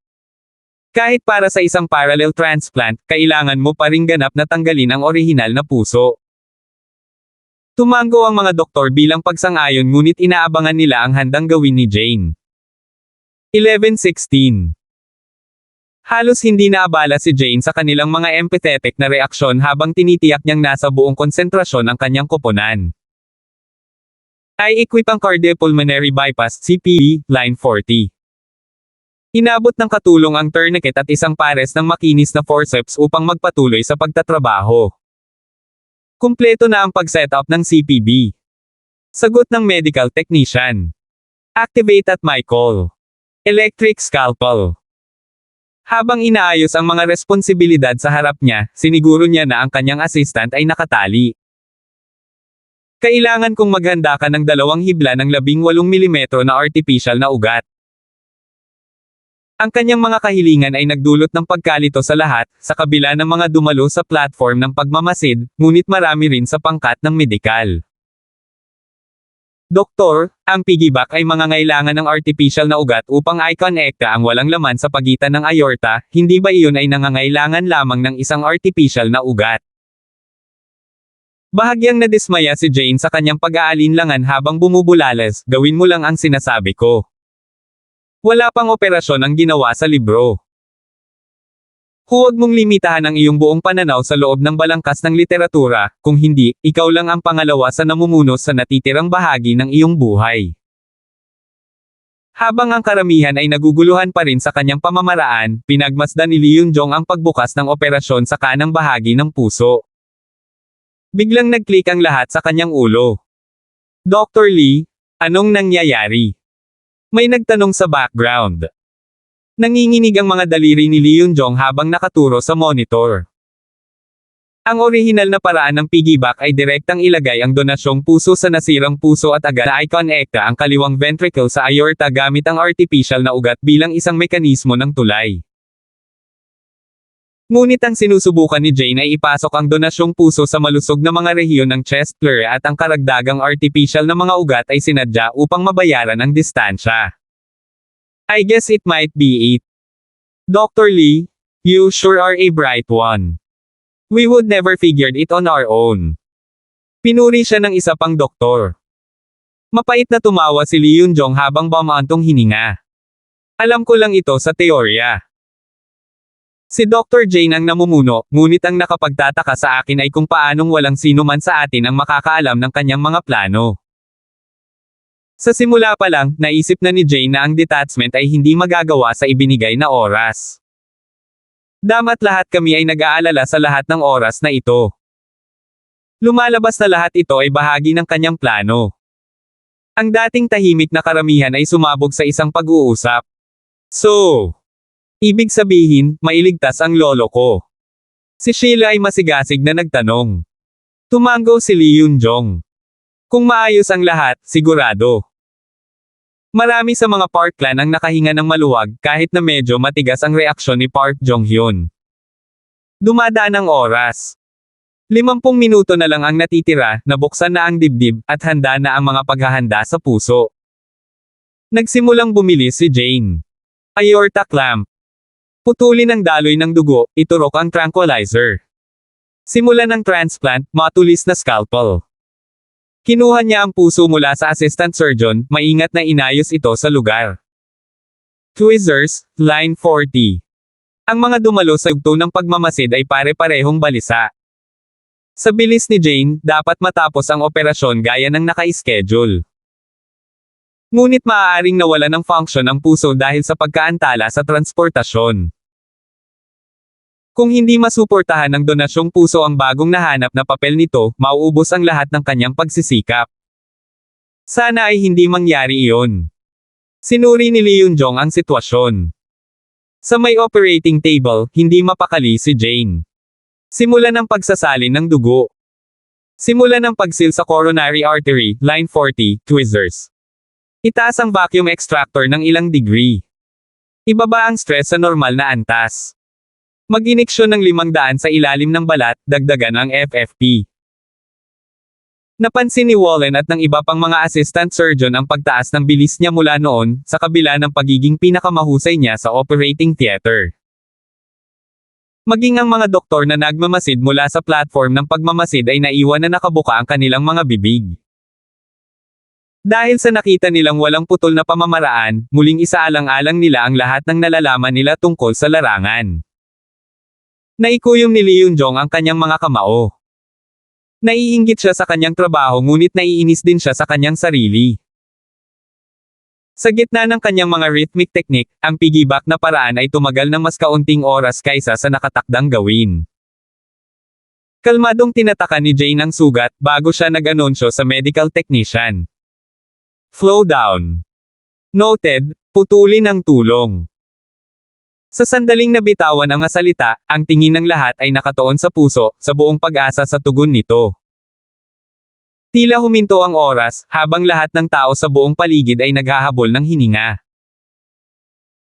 Kahit para sa isang parallel transplant, kailangan mo pa ring ganap na tanggalin ang orihinal na puso. Tumango ang mga doktor bilang pagsang-ayon ngunit inaabangan nila ang handang gawin ni Jane. 11:16. Halos hindi naabala si Jane sa kanilang mga empathetic na reaksyon habang tinitiyak niyang nasa buong konsentrasyon ang kanyang koponan. Ay equip ang cardiopulmonary bypass CPB, line 40. Inabot ng katulong ang tourniquet at isang pares ng makinis na forceps upang magpatuloy sa pagtatrabaho. Kumpleto na ang pag-setup ng CPB. Sagot ng medical technician. Activate at my call. Electric scalpel. Habang inaayos ang mga responsibilidad sa harap niya, siniguro niya na ang kanyang assistant ay nakatali. Kailangan kong maghanda ka ng 2 hibla ng 18 mm na artificial na ugat. Ang kanyang mga kahilingan ay nagdulot ng pagkalito sa lahat, sa kabila ng mga dumalo sa platform ng pagmamasid, ngunit marami rin sa pangkat ng medikal. Doktor, ang piggyback ay mangangailangan ng artificial na ugat upang i-connecta ang walang laman sa pagitan ng aorta, hindi ba iyon ay nangangailangan lamang ng isang artificial na ugat? Bahagyang nadismaya si Jane sa kanyang pag-aalinlangan habang bumubulalas, gawin mo lang ang sinasabi ko. Wala pang operasyon ang ginawa sa libro. Huwag mong limitahan ang iyong buong pananaw sa loob ng balangkas ng literatura, kung hindi, ikaw lang ang pangalawa sa namumuno sa natitirang bahagi ng iyong buhay. Habang ang karamihan ay naguguluhan pa rin sa kanyang pamamaraan, pinagmasdan ni Lee Yun-jong ang pagbukas ng operasyon sa kanang bahagi ng puso. Biglang nag-click ang lahat sa kanyang ulo. Dr. Lee, anong nangyayari? May nagtanong sa background. Nanginginig ang mga daliri ni Lee Yun-jong habang nakaturo sa monitor. Ang orihinal na paraan ng piggyback ay direktang ilagay ang donasyong puso sa nasirang puso at agad na i-connecta ang kaliwang ventricle sa aorta gamit ang artificial na ugat bilang isang mekanismo ng tulay. Ngunit ang sinusubukan ni Jane ay ipasok ang donasyong puso sa malusog na mga rehiyon ng chest pleura at ang karagdagang artificial na mga ugat ay sinadya upang mabayaran ang distansya. I guess it might be it. Dr. Lee, you sure are a bright one. We would never figured it on our own. Pinuri siya ng isa pang doktor. Mapait na tumawa si Lee Yun-jong habang bumaantong hininga. Alam ko lang ito sa teorya. Si Dr. Jane ang namumuno, ngunit ang nakapagtataka sa akin ay kung paanong walang sino man sa atin ang makakaalam ng kanyang mga plano. Sa simula pa lang, naisip na ni Jane na ang detachment ay hindi magagawa sa ibinigay na oras. Damat lahat kami ay nag-aalala sa lahat ng oras na ito. Lumalabas na lahat ito ay bahagi ng kanyang plano. Ang dating tahimik na karamihan ay sumabog sa isang pag-uusap. So, ibig sabihin, mailigtas ang lolo ko. Si Sheila ay masigasig na nagtanong. Tumango si Lee Yun-jong. Kung maayos ang lahat, sigurado. Marami sa mga Park clan ang nakahinga ng maluwag kahit na medyo matigas ang reaksyon ni Park Jong-hyun. Dumadaan ang oras. 50 minuto na lang ang natitira, nabuksan na ang dibdib, at handa na ang mga paghahanda sa puso. Nagsimulang bumilis si Jane. Aorta clamp. Putulin ang daloy ng dugo, iturok ang tranquilizer. Simulan ng transplant, matulis na scalpel. Kinuha niya ang puso mula sa assistant surgeon, maingat na inayos ito sa lugar. Tweezers, line 40. Ang mga dumalo sa yugto ng pagmamasid ay pare-parehong balisa. Sa bilis ni Jane, dapat matapos ang operasyon gaya ng naka-schedule. Ngunit maaaring nawala ng function ang puso dahil sa pagkaantala sa transportasyon. Kung hindi masuportahan ng donasyong puso ang bagong nahanap na papel nito, mauubos ang lahat ng kanyang pagsisikap. Sana ay hindi mangyari iyon. Sinuri ni Lee Yun-jong ang sitwasyon. Sa may operating table, hindi mapakali si Jane. Simulan ang pagsasalin ng dugo. Simulan ang pagsil sa coronary artery, line 40, tweezers. Itaas ang vacuum extractor ng ilang degree. Ibaba ang stress sa normal na antas. Mag-iniksyon ng 500 sa ilalim ng balat, dagdagan ang FFP. Napansin ni Wallen at ng iba pang mga assistant surgeon ang pagtaas ng bilis niya mula noon, sa kabila ng pagiging pinakamahusay niya sa operating theater. Maging ang mga doktor na nagmamasid mula sa platform ng pagmamasid ay naiwan na nakabuka ang kanilang mga bibig. Dahil sa nakita nilang walang putol na pamamaraan, muling isaalang-alang nila ang lahat ng nalalaman nila tungkol sa larangan. Naikuyom ni Lee Yun-jong ang kanyang mga kamao. Naiinggit siya sa kanyang trabaho ngunit naiinis din siya sa kanyang sarili. Sa gitna ng kanyang mga rhythmic technique, ang piggyback na paraan ay tumagal ng mas kaunting oras kaysa sa nakatakdang gawin. Kalmadong tinatakan ni Jane ang sugat bago siya nag-anunsyo sa medical technician. Flow down. Noted, putulin ang tulong. Sa sandaling nabitawan ang mga salita, ang tingin ng lahat ay nakatuon sa puso, sa buong pag-asa sa tugon nito. Tila huminto ang oras, habang lahat ng tao sa buong paligid ay naghahabol ng hininga.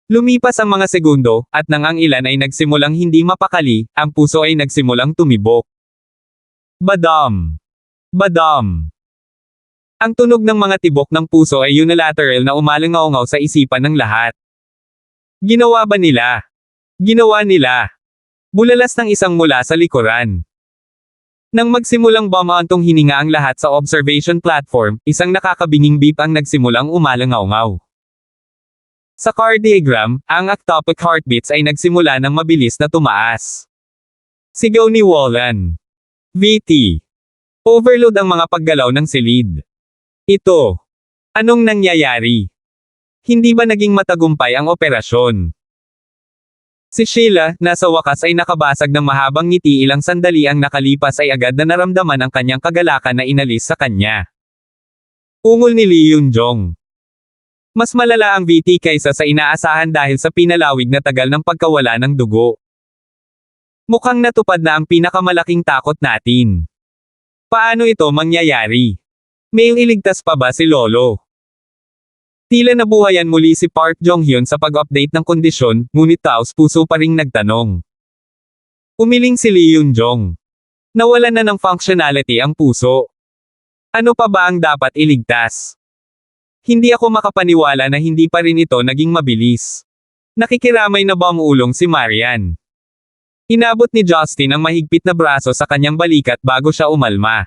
Lumipas ang mga segundo, at nang ang ilan ay nagsimulang hindi mapakali, ang puso ay nagsimulang tumibok. Badam! Badam! Ang tunog ng mga tibok ng puso ay unilateral na umalangaw-ngaw sa isipan ng lahat. Ginawa ba nila? Ginawa nila. Bulalas ng isang mula sa likuran. Nang magsimulang bumantong hininga ang lahat sa observation platform, isang nakakabinging beep ang nagsimulang umalangaw-ngaw. Sa cardiogram, ang ectopic heartbeats ay nagsimula ng mabilis na tumaas. Sigaw ni Wallen. VT. Overload ang mga paggalaw ng silid. Ito. Anong nangyayari? Hindi ba naging matagumpay ang operasyon? Si Sheila, nasa wakas ay nakabasag ng mahabang ngiti, ilang sandali ang nakalipas ay agad na naramdaman ang kanyang kagalakan na inalis sa kanya. Ungol ni Lee Yun-jong. Mas malala ang VT kaysa sa inaasahan dahil sa pinalawig na tagal ng pagkawala ng dugo. Mukhang natupad na ang pinakamalaking takot natin. Paano ito mangyayari? May iligtas pa ba si Lolo? Tila nabuhayan muli si Park Jong-hyun sa pag-update ng kondisyon, ngunit taos puso pa ring nagtanong. Umiling si Lee Yun-jong. Nawalan na ng functionality ang puso. Ano pa ba ang dapat iligtas? Hindi ako makapaniwala na hindi pa rin ito naging mabilis. Nakikiramay na ba umulong si Marian? Inabot ni Justin ang mahigpit na braso sa kanyang balikat bago siya umalma.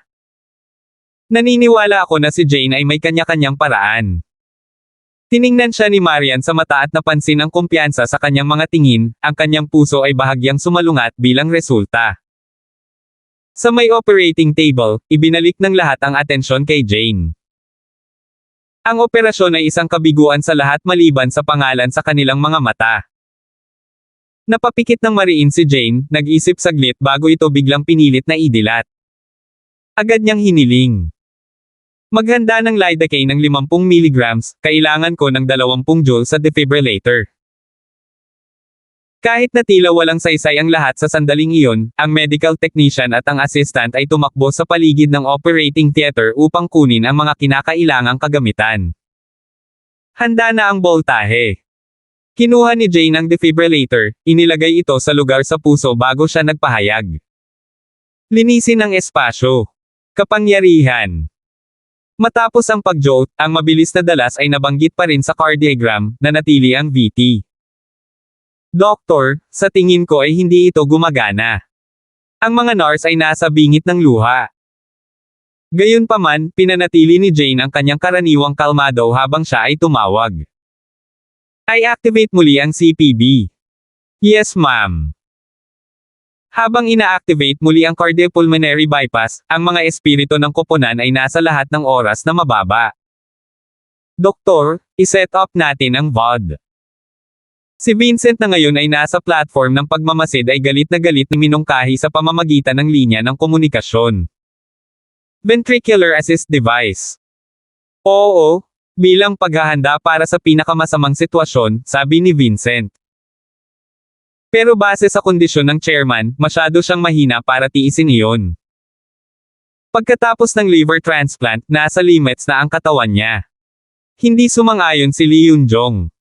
Naniniwala ako na si Jane ay may kanya-kanyang paraan. Tiningnan siya ni Marian sa mata at napansin ang kumpiyansa sa kanyang mga tingin, ang kanyang puso ay bahagyang sumalungat bilang resulta. Sa may operating table, ibinalik ng lahat ang atensyon kay Jane. Ang operasyon ay isang kabiguan sa lahat maliban sa pangalan sa kanilang mga mata. Napapikit ng mariin si Jane, nag-isip saglit bago ito biglang pinilit na idilat. Agad niyang hiniling. Maghanda ng lidocaine ng 50 mg, kailangan ko ng 20 joules sa defibrillator. Kahit na tila walang saysay ang lahat sa sandaling iyon, ang medical technician at ang assistant ay tumakbo sa paligid ng operating theater upang kunin ang mga kinakailangang kagamitan. Handa na ang boltahe. Kinuha ni Jane ang defibrillator, inilagay ito sa lugar sa puso bago siya nagpahayag. Linisin ang espasyo. Kapangyarihan. Matapos ang pag-jolt, ang mabilis na dalas ay nabanggit pa rin sa cardiogram, na natili ang VT. Doktor, sa tingin ko ay hindi ito gumagana. Ang mga nurse ay nasa bingit ng luha. Gayunpaman, pinanatili ni Jane ang kanyang karaniwang kalmado habang siya ay tumawag. I-activate muli ang CPB. Yes ma'am. Habang ina-activate muli ang cardiopulmonary bypass, ang mga espiritu ng koponan ay nasa lahat ng oras na mababa. Doktor, iset up natin ang VOD. Si Vincent na ngayon ay nasa platform ng pagmamasid ay galit na minungkahi sa pamamagitan ng linya ng komunikasyon. Ventricular Assist Device. Oo, bilang paghahanda para sa pinakamasamang sitwasyon, sabi ni Vincent. Pero base sa kondisyon ng chairman, masyado siyang mahina para tiisin iyon. Pagkatapos ng liver transplant, nasa limits na ang katawan niya. Hindi sumang-ayon si Lee Yun-jong.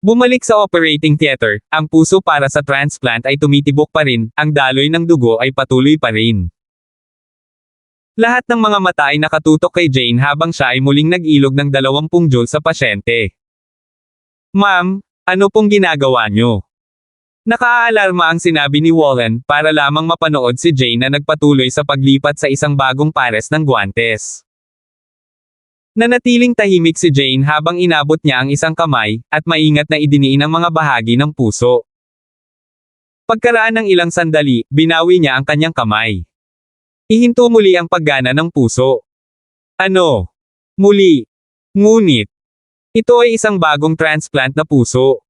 Bumalik sa operating theater, ang puso para sa transplant ay tumitibok pa rin, ang daloy ng dugo ay patuloy pa rin. Lahat ng mga mata ay nakatutok kay Jane habang siya ay muling nag-ilog ng 20 joules sa pasyente. Ma'am, ano pong ginagawa niyo? Nakaalarma ang sinabi ni Wallen, para lamang mapanood si Jane na nagpatuloy sa paglipat sa isang bagong pares ng guwantes. Nanatiling tahimik si Jane habang inabot niya ang isang kamay, at maingat na idiniin ang mga bahagi ng puso. Pagkaraan ng ilang sandali, binawi niya ang kanyang kamay. Ihinto muli ang paggana ng puso. Ano? Muli. Ngunit, ito ay isang bagong transplant na puso.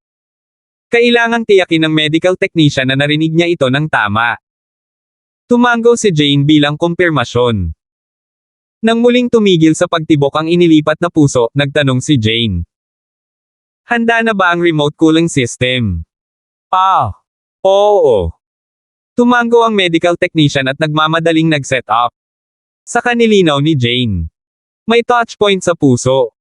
Kailangang tiyakin ng medical technician na narinig niya ito ng tama. Tumango si Jane bilang kumpirmasyon. Nang muling tumigil sa pagtibok ang inilipat na puso, nagtanong si Jane. Handa na ba ang remote cooling system? Oo. Tumango ang medical technician at nagmamadaling nag-set up. Sa kanilinaw ni Jane. May touch point sa puso.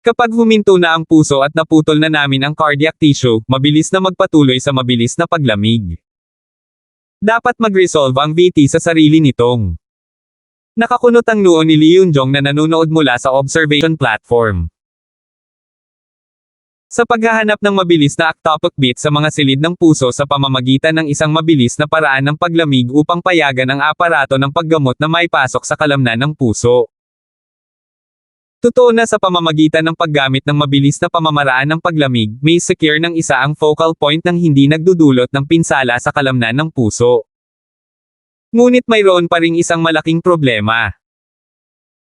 Kapag huminto na ang puso at naputol na namin ang cardiac tissue, mabilis na magpatuloy sa mabilis na paglamig. Dapat mag-resolve ang VT sa sarili nitong. Nakakunot ang noo ni Lee Yun-jong na nanunood mula sa observation platform. Sa paghahanap ng mabilis na ectopic beat sa mga silid ng puso sa pamamagitan ng isang mabilis na paraan ng paglamig upang payagan ang aparato ng paggamot na maipasok sa kalamnan ng puso. Totoo na sa pamamagitan ng paggamit ng mabilis na pamamaraan ng paglamig, may secure ng isa ang focal point ng hindi nagdudulot ng pinsala sa kalamnan ng puso. Ngunit mayroon pa ring isang malaking problema.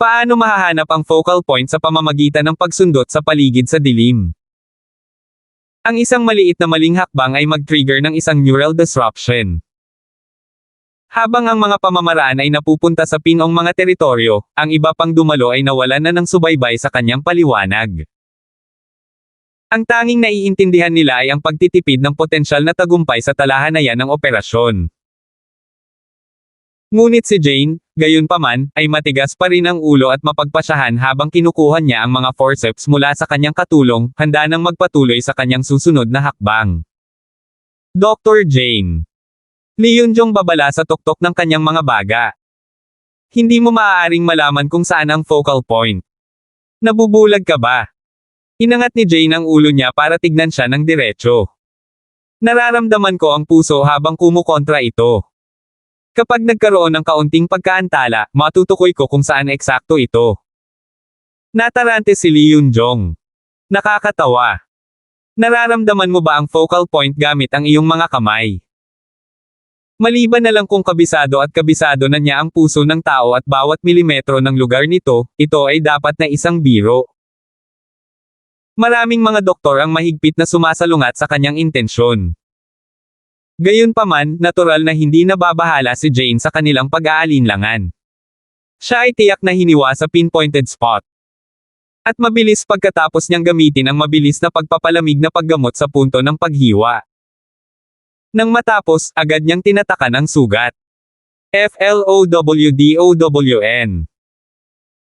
Paano mahahanap ang focal point sa pamamagitan ng pagsundot sa paligid sa dilim? Ang isang maliit na maling hakbang ay mag-trigger ng isang neural disruption. Habang ang mga pamamaraan ay napupunta sa pinong mga teritoryo, ang iba pang dumalo ay nawalan na ng subaybay sa kanyang paliwanag. Ang tanging naiintindihan nila ay ang pagtitipid ng potensyal na tagumpay sa talahanayan ng operasyon. Ngunit si Jane, gayunpaman, ay matigas pa rin ang ulo at mapagpasyahan habang kinukuha niya ang mga forceps mula sa kanyang katulong, handa nang magpatuloy sa kanyang susunod na hakbang. Dr. Jane. Lee Yun-jong babala sa tuktok ng kanyang mga baga. Hindi mo maaaring malaman kung saan ang focal point. Nabubulag ka ba? Inangat ni Jane ang ulo niya para tignan siya ng diretso. Nararamdaman ko ang puso habang kumukontra ito. Kapag nagkaroon ng kaunting pagkaantala, matutukoy ko kung saan eksakto ito. Natarante si Lee Yun-jong. Nakakatawa. Nararamdaman mo ba ang focal point gamit ang iyong mga kamay? Maliban na lang kung kabisado at kabisado na niya ang puso ng tao at bawat milimetro ng lugar nito, ito ay dapat na isang biro. Maraming mga doktor ang mahigpit na sumasalungat sa kanyang intensyon. Gayunpaman, natural na hindi nababahala si Jane sa kanilang pag-aalinlangan. Siya ay tiyak na hiniwa sa pinpointed spot. At mabilis pagkatapos niyang gamitin ang mabilis na pagpapalamig na paggamot sa punto ng paghiwa. Nang matapos, agad niyang tinatakan ang sugat. FLOWDOWN.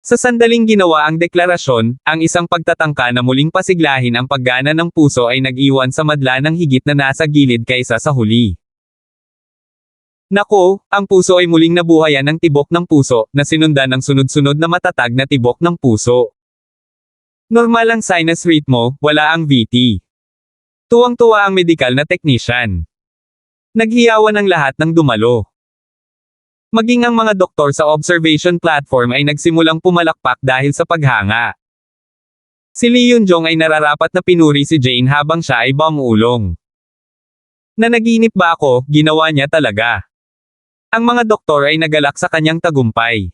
Sa sandaling ginawa ang deklarasyon, ang isang pagtatangka na muling pasiglahin ang paggana ng puso ay nag-iwan sa madla ng higit na nasa gilid kaysa sa huli. Nako, ang puso ay muling nabuhayan ng tibok ng puso, na sinundan ng sunod-sunod na matatag na tibok ng puso. Normal ang sinus ritmo, wala ang VT. Tuwang-tuwa ang medikal na technician. Naghiyawan ang lahat ng dumalo. Maging ang mga doktor sa observation platform ay nagsimulang pumalakpak dahil sa paghanga. Si Lee Yun-jong ay nararapat na pinuri si Jane habang siya ay bumulong. Nanaginip ba ako, ginawa niya talaga. Ang mga doktor ay nagalak sa kanyang tagumpay.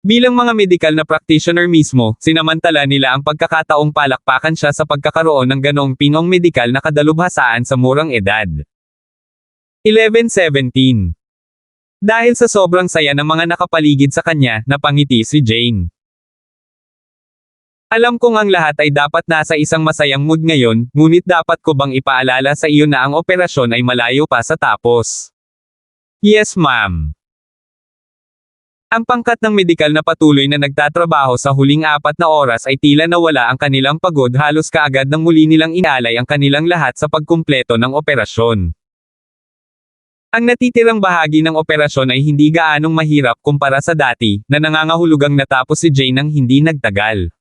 Bilang mga medical na practitioner mismo, sinamantala nila ang pagkakataong palakpakan siya sa pagkakaroon ng ganong pinong medikal na kadalubhasaan sa murang edad. 11:17. Dahil sa sobrang saya ng mga nakapaligid sa kanya, napangiti si Jane. Alam kong ang lahat ay dapat nasa isang masayang mood ngayon, ngunit dapat ko bang ipaalala sa iyo na ang operasyon ay malayo pa sa tapos? Yes, ma'am. Ang pangkat ng medikal na patuloy na nagtatrabaho sa huling 4 na oras ay tila nawala ang kanilang pagod halos kaagad nang muli nilang inalay ang kanilang lahat sa pagkumpleto ng operasyon. Ang natitirang bahagi ng operasyon ay hindi gaanong mahirap kumpara sa dati, na nangangahulugang natapos si Jane nang hindi nagtagal.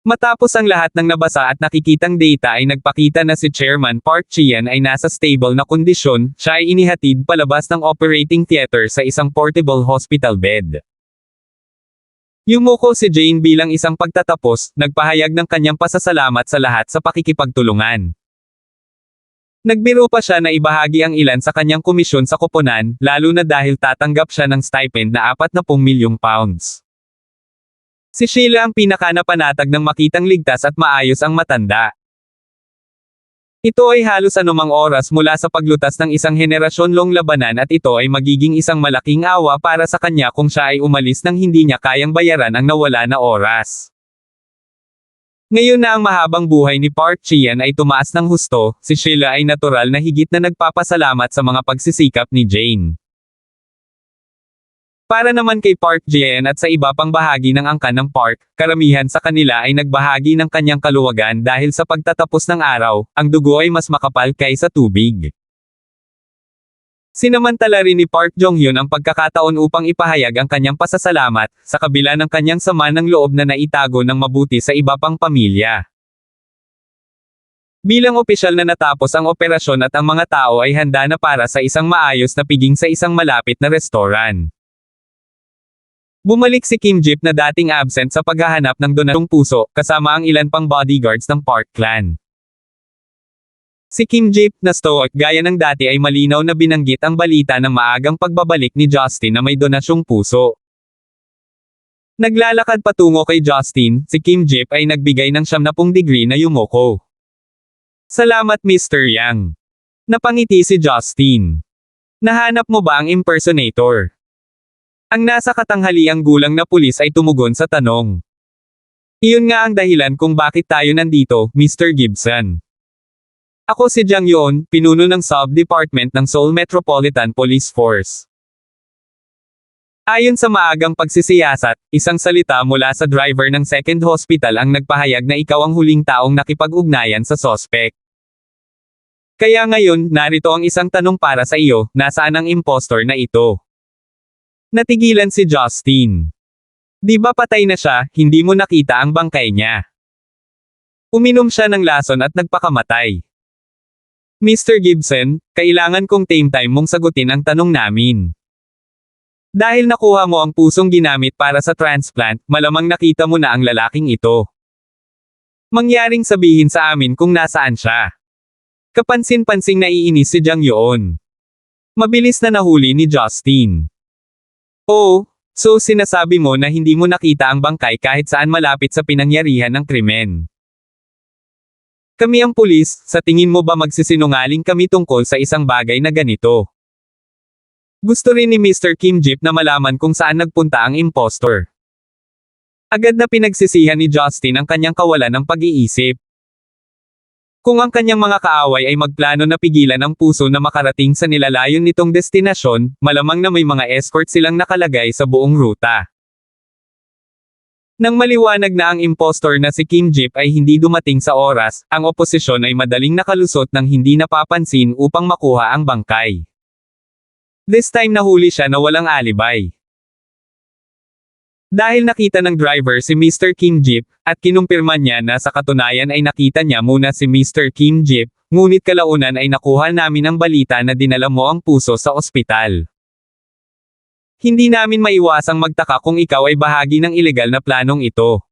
Matapos ang lahat ng nabasa at nakikitang data ay nagpakita na si Chairman Park Ji-yeon ay nasa stable na kondisyon, siya ay inihatid palabas ng operating theater sa isang portable hospital bed. Yumuko si Jane bilang isang pagtatapos, nagpahayag ng kanyang pasasalamat sa lahat sa pakikipagtulungan. Nagbiro pa siya na ibahagi ang ilan sa kanyang komisyon sa koponan, lalo na dahil tatanggap siya ng stipend na 40 milyong pounds. Si Sheila ang pinakanapanatag ng makitang ligtas at maayos ang matanda. Ito ay halos anumang oras mula sa paglutas ng isang henerasyon long labanan at ito ay magiging isang malaking awa para sa kanya kung siya ay umalis nang hindi niya kayang bayaran ang nawala na oras. Ngayon na ang mahabang buhay ni Park Ji-yeon ay tumaas ng husto, si Sheila ay natural na higit na nagpapasalamat sa mga pagsisikap ni Jane. Para naman kay Park Ji-yeon at sa iba pang bahagi ng angkan ng Park, karamihan sa kanila ay nagbahagi ng kanyang kaluwagan dahil sa pagtatapos ng araw, ang dugo ay mas makapal kaysa tubig. Sinamantala rin ni Park Jong-hyun ang pagkakataon upang ipahayag ang kanyang pasasalamat, sa kabila ng kanyang sama ng loob na naitago ng mabuti sa iba pang pamilya. Bilang opisyal na natapos ang operasyon at ang mga tao ay handa na para sa isang maayos na piging sa isang malapit na restoran. Bumalik si Kim Jip na dating absent sa paghahanap ng donasyong puso, kasama ang ilan pang bodyguards ng Park clan. Si Kim Jip, na stoic gaya ng dati ay malinaw na binanggit ang balita ng maagang pagbabalik ni Justin na may donasyong puso. Naglalakad patungo kay Justin, si Kim Jip ay nagbigay ng 70 degree na yumoko. Salamat Mr. Yang. Napangiti si Justin. Nahanap mo ba ang impersonator? Ang nasa katanghaliang gulang na pulis ay tumugon sa tanong. Iyon nga ang dahilan kung bakit tayo nandito, Mr. Gibson. Ako si Jang Yoon, pinuno ng Sub-Department ng Seoul Metropolitan Police Force. Ayon sa maagang pagsisiyasat, isang salita mula sa driver ng second hospital ang nagpahayag na ikaw ang huling taong nakipag-ugnayan sa sospek. Kaya ngayon, narito ang isang tanong para sa iyo, nasaan ang impostor na ito? Natigilan si Justin. Di ba patay na siya, hindi mo nakita ang bangkay niya? Uminom siya ng lason at nagpakamatay. Mr. Gibson, kailangan kong tame time mong sagutin ang tanong namin. Dahil nakuha mo ang pusong ginamit para sa transplant, malamang nakita mo na ang lalaking ito. Mangyaring sabihin sa amin kung nasaan siya. Kapansin-pansing naiinis si Jang Yoon. Mabilis na nahuli ni Justin. Oh, so sinasabi mo na hindi mo nakita ang bangkay kahit saan malapit sa pinangyarihan ng krimen. Kami ang pulis, sa tingin mo ba magsisinungaling kami tungkol sa isang bagay na ganito? Gusto rin ni Mr. Kim Jeep na malaman kung saan nagpunta ang impostor. Agad na pinagsisihan ni Justin ang kanyang kawalan ng pag-iisip. Kung ang kanyang mga kaaway ay magplano na pigilan ang puso na makarating sa nilalayon nitong destinasyon, malamang na may mga escort silang nakalagay sa buong ruta. Nang maliwanag na ang impostor na si Kim Jeep ay hindi dumating sa oras, ang oposisyon ay madaling nakalusot ng hindi napapansin upang makuha ang bangkay. This time nahuli siya na walang alibay. Dahil nakita ng driver si Mr. Kim Jeep, at kinumpirma niya na sa katunayan ay nakita niya muna si Mr. Kim Jeep, ngunit kalaunan ay nakuha namin ang balita na dinala mo ang puso sa ospital. Hindi namin maiwasang magtaka kung ikaw ay bahagi ng ilegal na planong ito.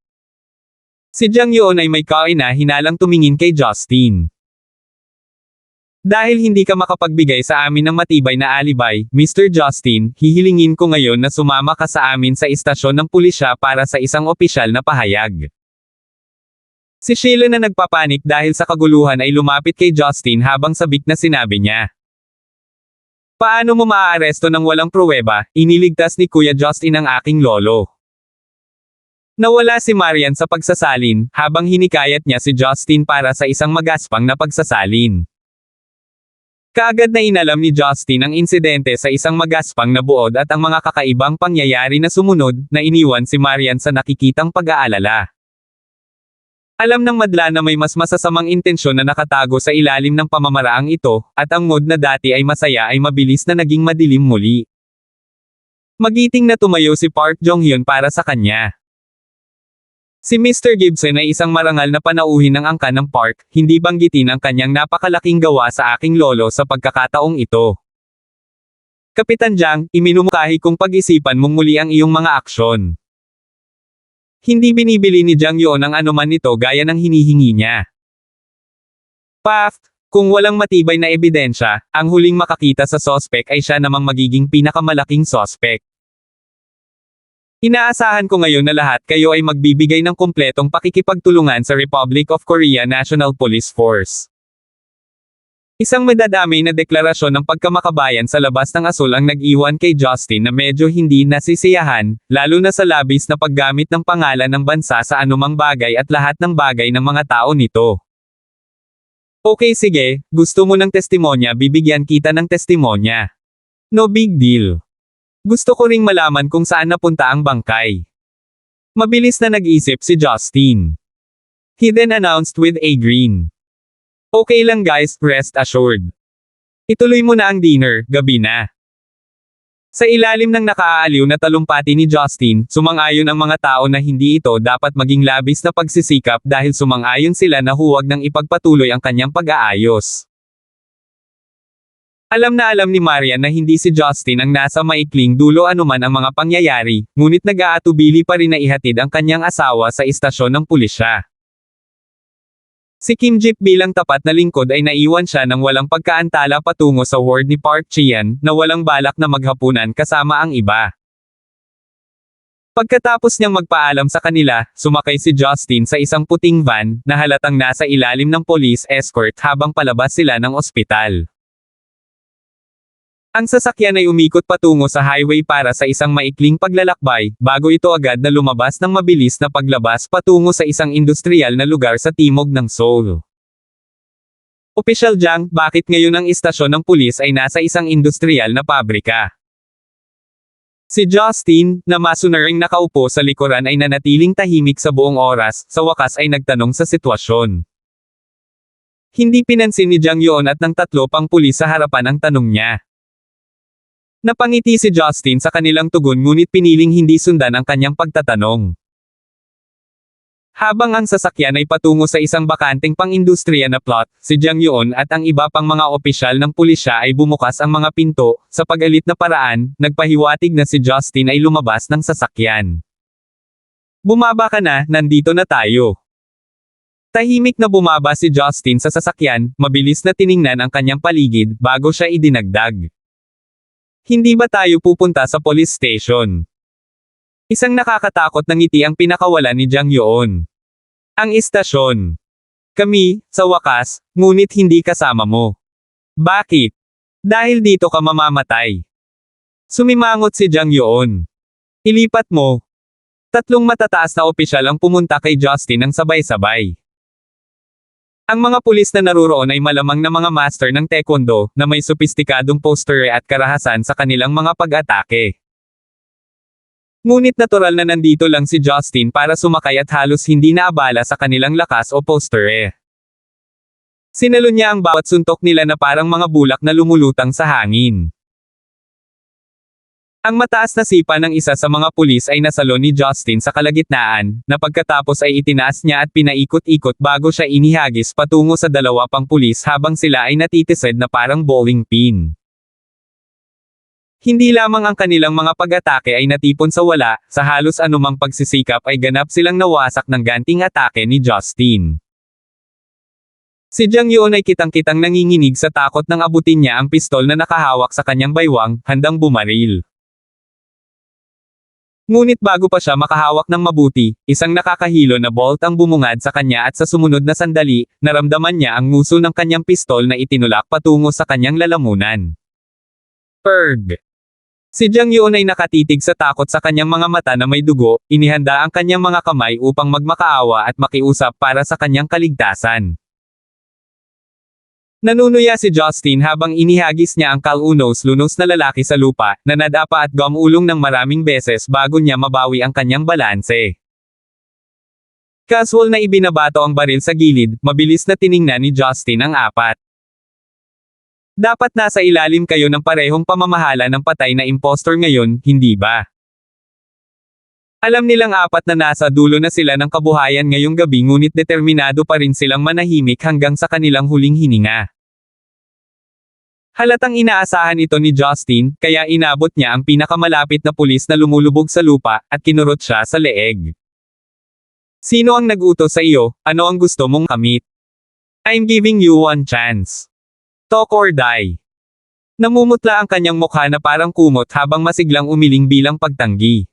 Si Jang Yoon ay may kaina-hinalang tumingin kay Justin. Dahil hindi ka makapagbigay sa amin ng matibay na alibay, Mr. Justin, hihilingin ko ngayon na sumama ka sa amin sa istasyon ng pulisya para sa isang opisyal na pahayag. Si Sheila na nagpapanik dahil sa kaguluhan ay lumapit kay Justin habang sabik na sinabi niya. Paano mo maaaresto ng walang pruweba? Iniligtas ni Kuya Justin ang aking lolo. Nawala si Marian sa pagsasalin, habang hinikayat niya si Justin para sa isang magaspang na pagsasalin. Kaagad na inalam ni Justin ang insidente sa isang magaspang na buod at ang mga kakaibang pangyayari na sumunod, na iniwan si Marian sa nakikitang pag-aalala. Alam ng madla na may mas masasamang intensyon na nakatago sa ilalim ng pamamaraang ito, at ang mood na dati ay masaya ay mabilis na naging madilim muli. Magiting na tumayo si Park Jong-hyun para sa kanya. Si Mr. Gibson ay isang marangal na panauhin ng angkan ng Park, hindi banggitin ang kanyang napakalaking gawa sa aking lolo sa pagkakataong ito. Kapitan Jang, iminumungkahi kong pag-isipan mong muli ang iyong mga aksyon. Hindi binibili ni Jang Yoon ang anuman nito gaya ng hinihingi niya. Paft, kung walang matibay na ebidensya, ang huling makakita sa sospek ay siya namang magiging pinakamalaking sospek. Inaasahan ko ngayon na lahat kayo ay magbibigay ng kumpletong pakikipagtulungan sa Republic of Korea National Police Force. Isang madadamay na deklarasyon ng pagkamakabayan sa labas ng asul ang nag-iwan kay Justin na medyo hindi nasisiyahan, lalo na sa labis na paggamit ng pangalan ng bansa sa anumang bagay at lahat ng bagay ng mga tao nito. Okay sige, gusto mo ng testimonya, bibigyan kita ng testimonya. No big deal. Gusto ko ring malaman kung saan napunta ang bangkay. Mabilis na nag-isip si Justin. He then announced with a grin. Okay lang guys, rest assured. Ituloy mo na ang dinner, gabi na. Sa ilalim ng nakaaaliw na talumpati ni Justin, sumang-ayon ang mga tao na hindi ito dapat maging labis na pagsisikap dahil sumang-ayon sila na huwag nang ipagpatuloy ang kanyang pag-aayos. Alam na alam ni Marian na hindi si Justin ang nasa maikling dulo anuman ang mga pangyayari, ngunit nag-aatubili pa rin na ihatid ang kanyang asawa sa istasyon ng pulisya. Si Kim Jeep bilang tapat na lingkod ay naiwan siya ng walang pagkaantala patungo sa ward ni Park Chian, na walang balak na maghapunan kasama ang iba. Pagkatapos niyang magpaalam sa kanila, sumakay si Justin sa isang puting van, na halatang nasa ilalim ng police escort habang palabas sila ng ospital. Ang sasakyan ay umikot patungo sa highway para sa isang maikling paglalakbay, bago ito agad na lumabas ng mabilis na paglabas patungo sa isang industrial na lugar sa timog ng Seoul. Opisyal Jang, bakit ngayon ang istasyon ng pulis ay nasa isang industrial na pabrika? Si Justin, na masunaring nakaupo sa likuran ay nanatiling tahimik sa buong oras, sa wakas ay nagtanong sa sitwasyon. Hindi pinansin ni Jang Yoon at ng tatlo pang pulis sa harapan ang tanong niya. Napangiti si Justin sa kanilang tugon ngunit piniling hindi sundan ang kanyang pagtatanong. Habang ang sasakyan ay patungo sa isang bakanteng pang-industriya na plot, si Jang Yoon at ang iba pang mga opisyal ng pulisya ay bumukas ang mga pinto, sa pag-alit na paraan, nagpahiwatig na si Justin ay lumabas ng sasakyan. Bumaba ka na, nandito na tayo. Tahimik na bumaba si Justin sa sasakyan, mabilis na tiningnan ang kanyang paligid, bago siya idinagdag. Hindi ba tayo pupunta sa police station? Isang nakakatakot na ngiti ang pinakawalan ni Jang Yoon. Ang istasyon. Kami, sa wakas, ngunit hindi kasama mo. Bakit? Dahil dito ka mamamatay. Sumimangot si Jang Yoon. Ilipat mo. Tatlong matataas na opisyal ang pumunta kay Justin ng sabay-sabay. Ang mga pulis na naruroon ay malamang na mga master ng taekwondo, na may sopistikadong posture at karahasan sa kanilang mga pag-atake. Ngunit natural na nandito lang si Justin para sumakay at halos hindi naabala sa kanilang lakas o posture. Sinalon niya ang bawat suntok nila na parang mga bulak na lumulutang sa hangin. Ang mataas na sipa ng isa sa mga pulis ay nasalon ni Justin sa kalagitnaan, na pagkatapos ay itinaas niya at pinaikot-ikot bago siya inihagis patungo sa dalawa pang pulis habang sila ay natitisod na parang bowling pin. Hindi lamang ang kanilang mga pag-atake ay natipon sa wala, sa halos anumang pagsisikap ay ganap silang nawasak ng ganting atake ni Justin. Si Jang Yoon ay kitang-kitang nanginginig sa takot nang abutin niya ang pistol na nakahawak sa kanyang baywang, handang bumaril. Ngunit bago pa siya makahawak ng mabuti, isang nakakahilo na bolt ang bumungad sa kanya at sa sumunod na sandali, naramdaman niya ang nguso ng kanyang pistol na itinulak patungo sa kanyang lalamunan. Perg! Si Jang Yoon ay nakatitig sa takot sa kanyang mga mata na may dugo, inihanda ang kanyang mga kamay upang magmakaawa at makiusap para sa kanyang kaligtasan. Nanunuya si Justin habang inihagis niya ang kalunos-lunos na lalaki sa lupa, na nadapa at gumulong ng maraming beses bago niya mabawi ang kanyang balanse. Casual na ibinabato ang baril sa gilid, mabilis na tiningnan ni Justin ang apat. Dapat nasa ilalim kayo ng parehong pamamahala ng patay na impostor ngayon, hindi ba? Alam nilang apat na nasa dulo na sila ng kabuhayan ngayong gabi ngunit determinado pa rin silang manahimik hanggang sa kanilang huling hininga. Halatang inaasahan ito ni Justin, kaya inabot niya ang pinakamalapit na pulis na lumulubog sa lupa, at kinurot siya sa leeg. Sino ang nag-utos sa iyo? Ano ang gusto mong kamit? I'm giving you one chance. Talk or die. Namumutla ang kanyang mukha na parang kumot habang masiglang umiling bilang pagtanggi.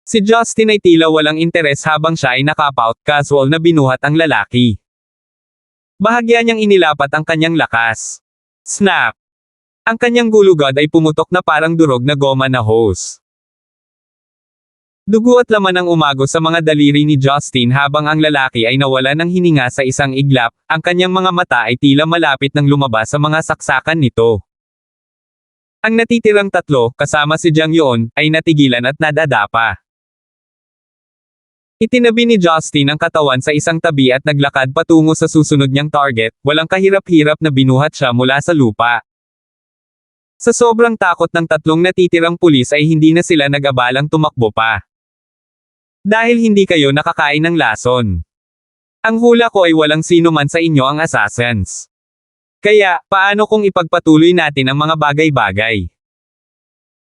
Si Justin ay tila walang interes habang siya ay nakapout, casual na binuhat ang lalaki. Bahagya niyang inilapat ang kanyang lakas. Snap! Ang kanyang gulugod ay pumutok na parang durog na goma na hose. Dugo at laman ang umago sa mga daliri ni Justin habang ang lalaki ay nawala ng hininga sa isang iglap, ang kanyang mga mata ay tila malapit nang lumabas sa mga saksakan nito. Ang natitirang tatlo, kasama si Jang Yoon, ay natigilan at nadadapa. Itinabi ni Justin ang katawan sa isang tabi at naglakad patungo sa susunod niyang target, walang kahirap-hirap na binuhat siya mula sa lupa. Sa sobrang takot ng tatlong natitirang pulis ay hindi na sila nag-abalang tumakbo pa. Dahil hindi kayo nakakain ng lason. Ang hula ko ay walang sino man sa inyo ang assassins. Kaya, paano kung ipagpatuloy natin ang mga bagay-bagay?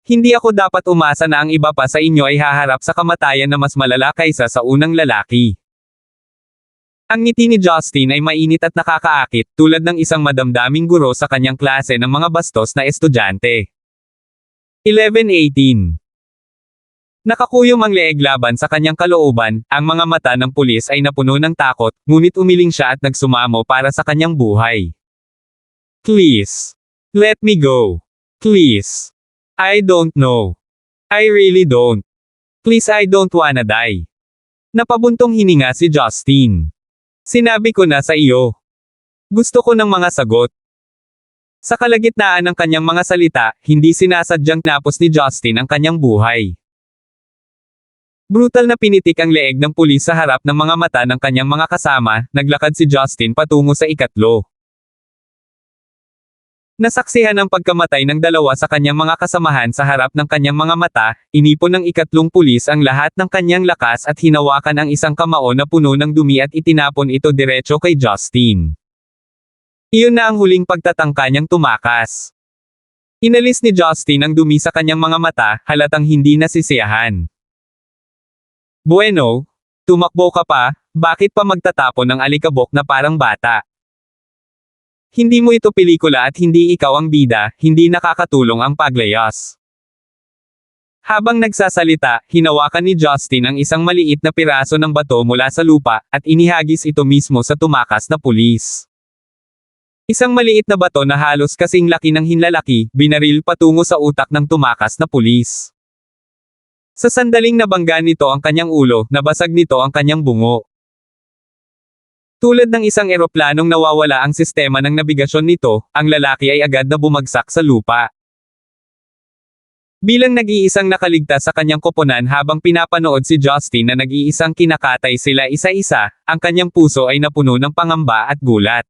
Hindi ako dapat umasa na ang iba pa sa inyo ay haharap sa kamatayan na mas malala kaysa sa unang lalaki. Ang ngiti ni Justin ay mainit at nakakaakit, tulad ng isang madamdaming guro sa kanyang klase ng mga bastos na estudyante. 11-18. Nakakuyom ang leeg laban sa kanyang kalooban, ang mga mata ng pulis ay napuno ng takot, ngunit umiling siya at nagsumamo para sa kanyang buhay. Please. Let me go. Please. I don't know. I really don't. Please, I don't wanna die. Napabuntong hininga si Justin. Sinabi ko na sa iyo. Gusto ko ng mga sagot. Sa kalagitnaan ng kanyang mga salita, hindi sinasadyang napos ni Justin ang kanyang buhay. Brutal na pinitik ang leeg ng pulis sa harap ng mga mata ng kanyang mga kasama, naglakad si Justin patungo sa ikatlo. Nasaksihan ang pagkamatay ng dalawa sa kanyang mga kasamahan sa harap ng kanyang mga mata, inipon ng ikatlong pulis ang lahat ng kanyang lakas at hinawakan ang isang kamao na puno ng dumi at itinapon ito diretso kay Justin. Iyon na ang huling pagtatangka niyang tumakas. Inalis ni Justin ang dumi sa kanyang mga mata, halatang hindi nasisiyahan. Bueno, tumakbo ka pa, bakit pa magtatapon ng alikabok na parang bata? Hindi mo ito pelikula at hindi ikaw ang bida, hindi nakakatulong ang paglayas. Habang nagsasalita, hinawakan ni Justin ang isang maliit na piraso ng bato mula sa lupa, at inihagis ito mismo sa tumakas na pulis. Isang maliit na bato na halos kasing laki ng hinlalaki, binaril patungo sa utak ng tumakas na pulis. Sa sandaling nabangga nito ang kanyang ulo, nabasag nito ang kanyang bungo. Tulad ng isang eroplanong nawawala ang sistema ng nabigasyon nito, ang lalaki ay agad na bumagsak sa lupa. Bilang nag-iisang nakaligtas sa kanyang koponan habang pinapanood si Justin na nag-iisang kinakatay sila isa-isa, ang kanyang puso ay napuno ng pangamba at gulat.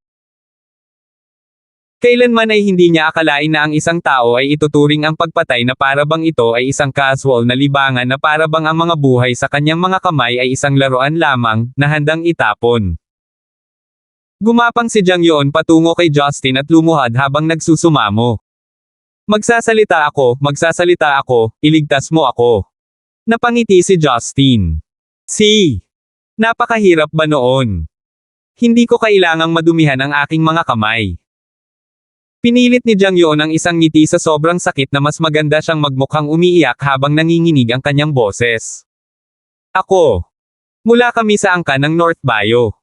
Kailanman ay hindi niya akalain na ang isang tao ay ituturing ang pagpatay na parabang ito ay isang casual na libangan na parabang ang mga buhay sa kanyang mga kamay ay isang laruan lamang, na handang itapon. Gumapang si Jang Yeon patungo kay Justin at lumuhad habang nagsusumamo. Magsasalita ako, iligtas mo ako. Napangiti si Justin. Napakahirap ba noon? Hindi ko kailangang madumihan ang aking mga kamay. Pinilit ni Jang Yeon ang isang ngiti sa sobrang sakit na mas maganda siyang magmukhang umiiyak habang nanginginig ang kanyang boses. Ako. Mula kami sa angkan ng North Bio.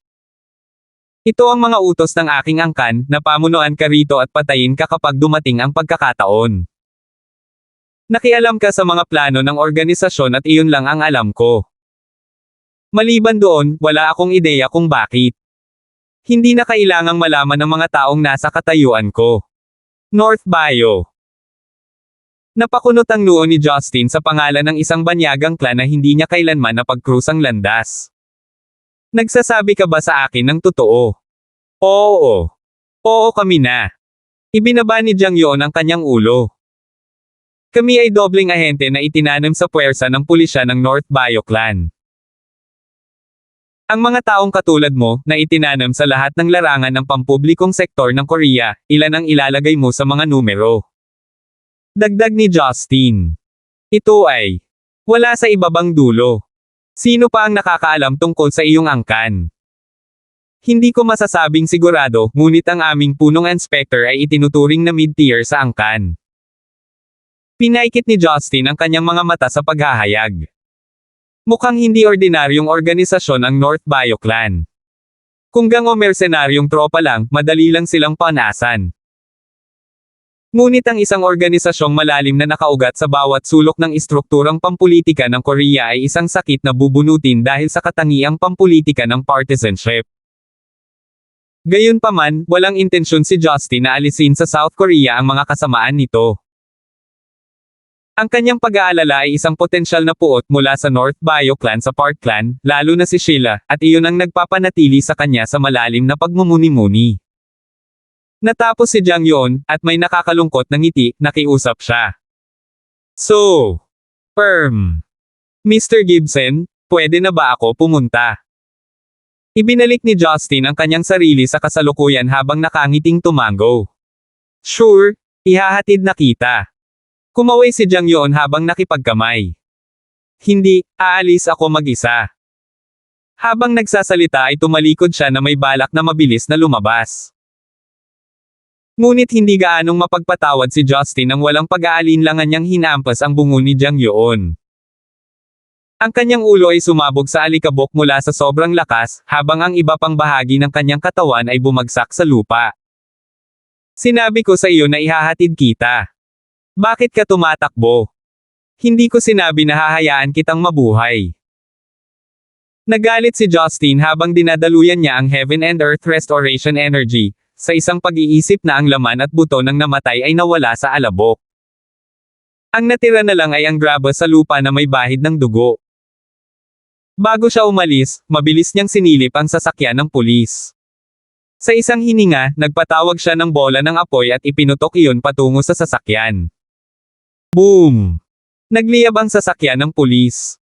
Ito ang mga utos ng aking angkan, na pamunuan ka rito at patayin ka kapag dumating ang pagkakataon. Nakialam ka sa mga plano ng organisasyon at iyon lang ang alam ko. Maliban doon, wala akong ideya kung bakit. Hindi na kailangang malaman ng mga taong nasa katayuan ko. North Bio. Napakunot ang noo ni Justin sa pangalan ng isang banyagang clan na hindi niya kailanman napagkrusang landas. Nagsasabi ka ba sa akin ng totoo? Oo. Oo kami na. Ibinaba ni Jang Yeon ang kanyang ulo. Kami ay dobleng ahente na itinanam sa puwersa ng pulisya ng North Bio Clan. Ang mga taong katulad mo, na itinanam sa lahat ng larangan ng pampublikong sektor ng Korea, ilan ang ilalagay mo sa mga numero? Dagdag ni Justin. Ito ay wala sa ibabang dulo. Sino pa ang nakakaalam tungkol sa iyong angkan? Hindi ko masasabing sigurado, ngunit ang aming punong inspector ay itinuturing na mid-tier sa angkan. Pinaikit ni Justin ang kanyang mga mata sa paghahayag. Mukhang hindi ordinaryong organisasyon ang North Bio Clan. Kung gang o mersenaryong tropa lang, madali lang silang panasan. Ngunit ang isang organisasyong malalim na nakaugat sa bawat sulok ng istrukturang pampulitika ng Korea ay isang sakit na bubunutin dahil sa katangiang pampulitika ng partisanship. Gayunpaman, walang intensyon si Justin na alisin sa South Korea ang mga kasamaan nito. Ang kanyang pag-aalala ay isang potensyal na puot mula sa North Bio Clan sa Park Clan, lalo na si Sheila, at iyon ang nagpapanatili sa kanya sa malalim na pagmumuni-muni. Natapos si Jang Yeon, at may nakakalungkot na ngiti, nakiusap siya. So, Mr. Gibson, pwede na ba ako pumunta? Ibinalik ni Justin ang kanyang sarili sa kasalukuyan habang nakangiting tumango. Sure, ihahatid na kita. Kumaway si Jang Yeon habang nakipagkamay. Hindi, aalis ako mag-isa. Habang nagsasalita ay tumalikod siya na may balak na mabilis na lumabas. Ngunit hindi gaanong mapagpatawad si Justin nang walang pag-aalinlangan niyang hinampas ang bungo ni Jang Yeon. Ang kanyang ulo ay sumabog sa alikabok mula sa sobrang lakas, habang ang iba pang bahagi ng kanyang katawan ay bumagsak sa lupa. Sinabi ko sa iyo na ihahatid kita. Bakit ka tumatakbo? Hindi ko sinabi na hahayaan kitang mabuhay. Nagalit si Justin habang dinadaluyan niya ang Heaven and Earth Restoration Energy, sa isang pag-iisip na ang laman at buto ng namatay ay nawala sa alabok. Ang natira na lang ay ang graba sa lupa na may bahid ng dugo. Bago siya umalis, mabilis niyang sinilip ang sasakyan ng pulis. Sa isang hininga, nagpatawag siya ng bola ng apoy at ipinutok iyon patungo sa sasakyan. Boom! Nagliyab ang sasakyan ng pulis.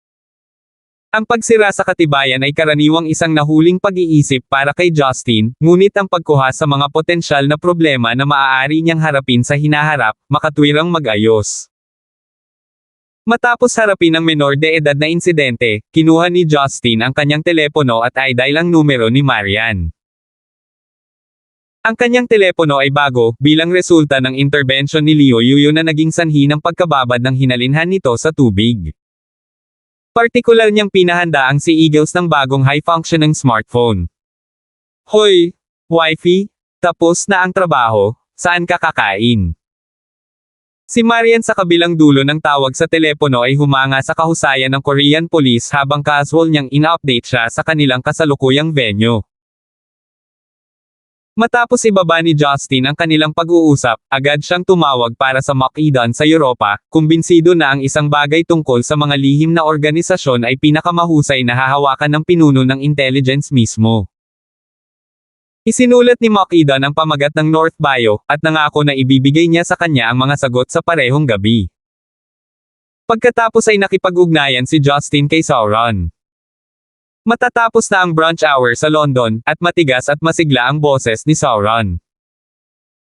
Ang pagsira sa katibayan ay karaniwang isang nahuling pag-iisip para kay Justin, ngunit ang pagkuha sa mga potensyal na problema na maaari niyang harapin sa hinaharap, makatwirang mag-ayos. Matapos harapin ang menor de edad na insidente, kinuha ni Justin ang kanyang telepono at i-dial ang numero ni Marian. Ang kanyang telepono ay bago, bilang resulta ng intervention ni Liu Yuyu na naging sanhi ng pagkababad ng hinalinhan nito sa tubig. Partikular niyang pinahanda ang si Eagles ng bagong high-functioning smartphone. Hoy, Wifey, tapos na ang trabaho, saan ka kakain? Si Marian sa kabilang dulo ng tawag sa telepono ay humanga sa kahusayan ng Korean police habang casual niyang in-update siya sa kanilang kasalukuyang venue. Matapos ibaba ni Justin ang kanilang pag-uusap, agad siyang tumawag para sa Makidan sa Europa, kumbinsido na ang isang bagay tungkol sa mga lihim na organisasyon ay pinakamahusay na hahawakan ng pinuno ng intelligence mismo. Isinulat ni Makidan ang pamagat ng North Bio, at nangako na ibibigay niya sa kanya ang mga sagot sa parehong gabi. Pagkatapos ay nakipag-ugnayan si Justin kay Sauron. Matatapos na ang brunch hour sa London, at matigas at masigla ang boses ni Sauron.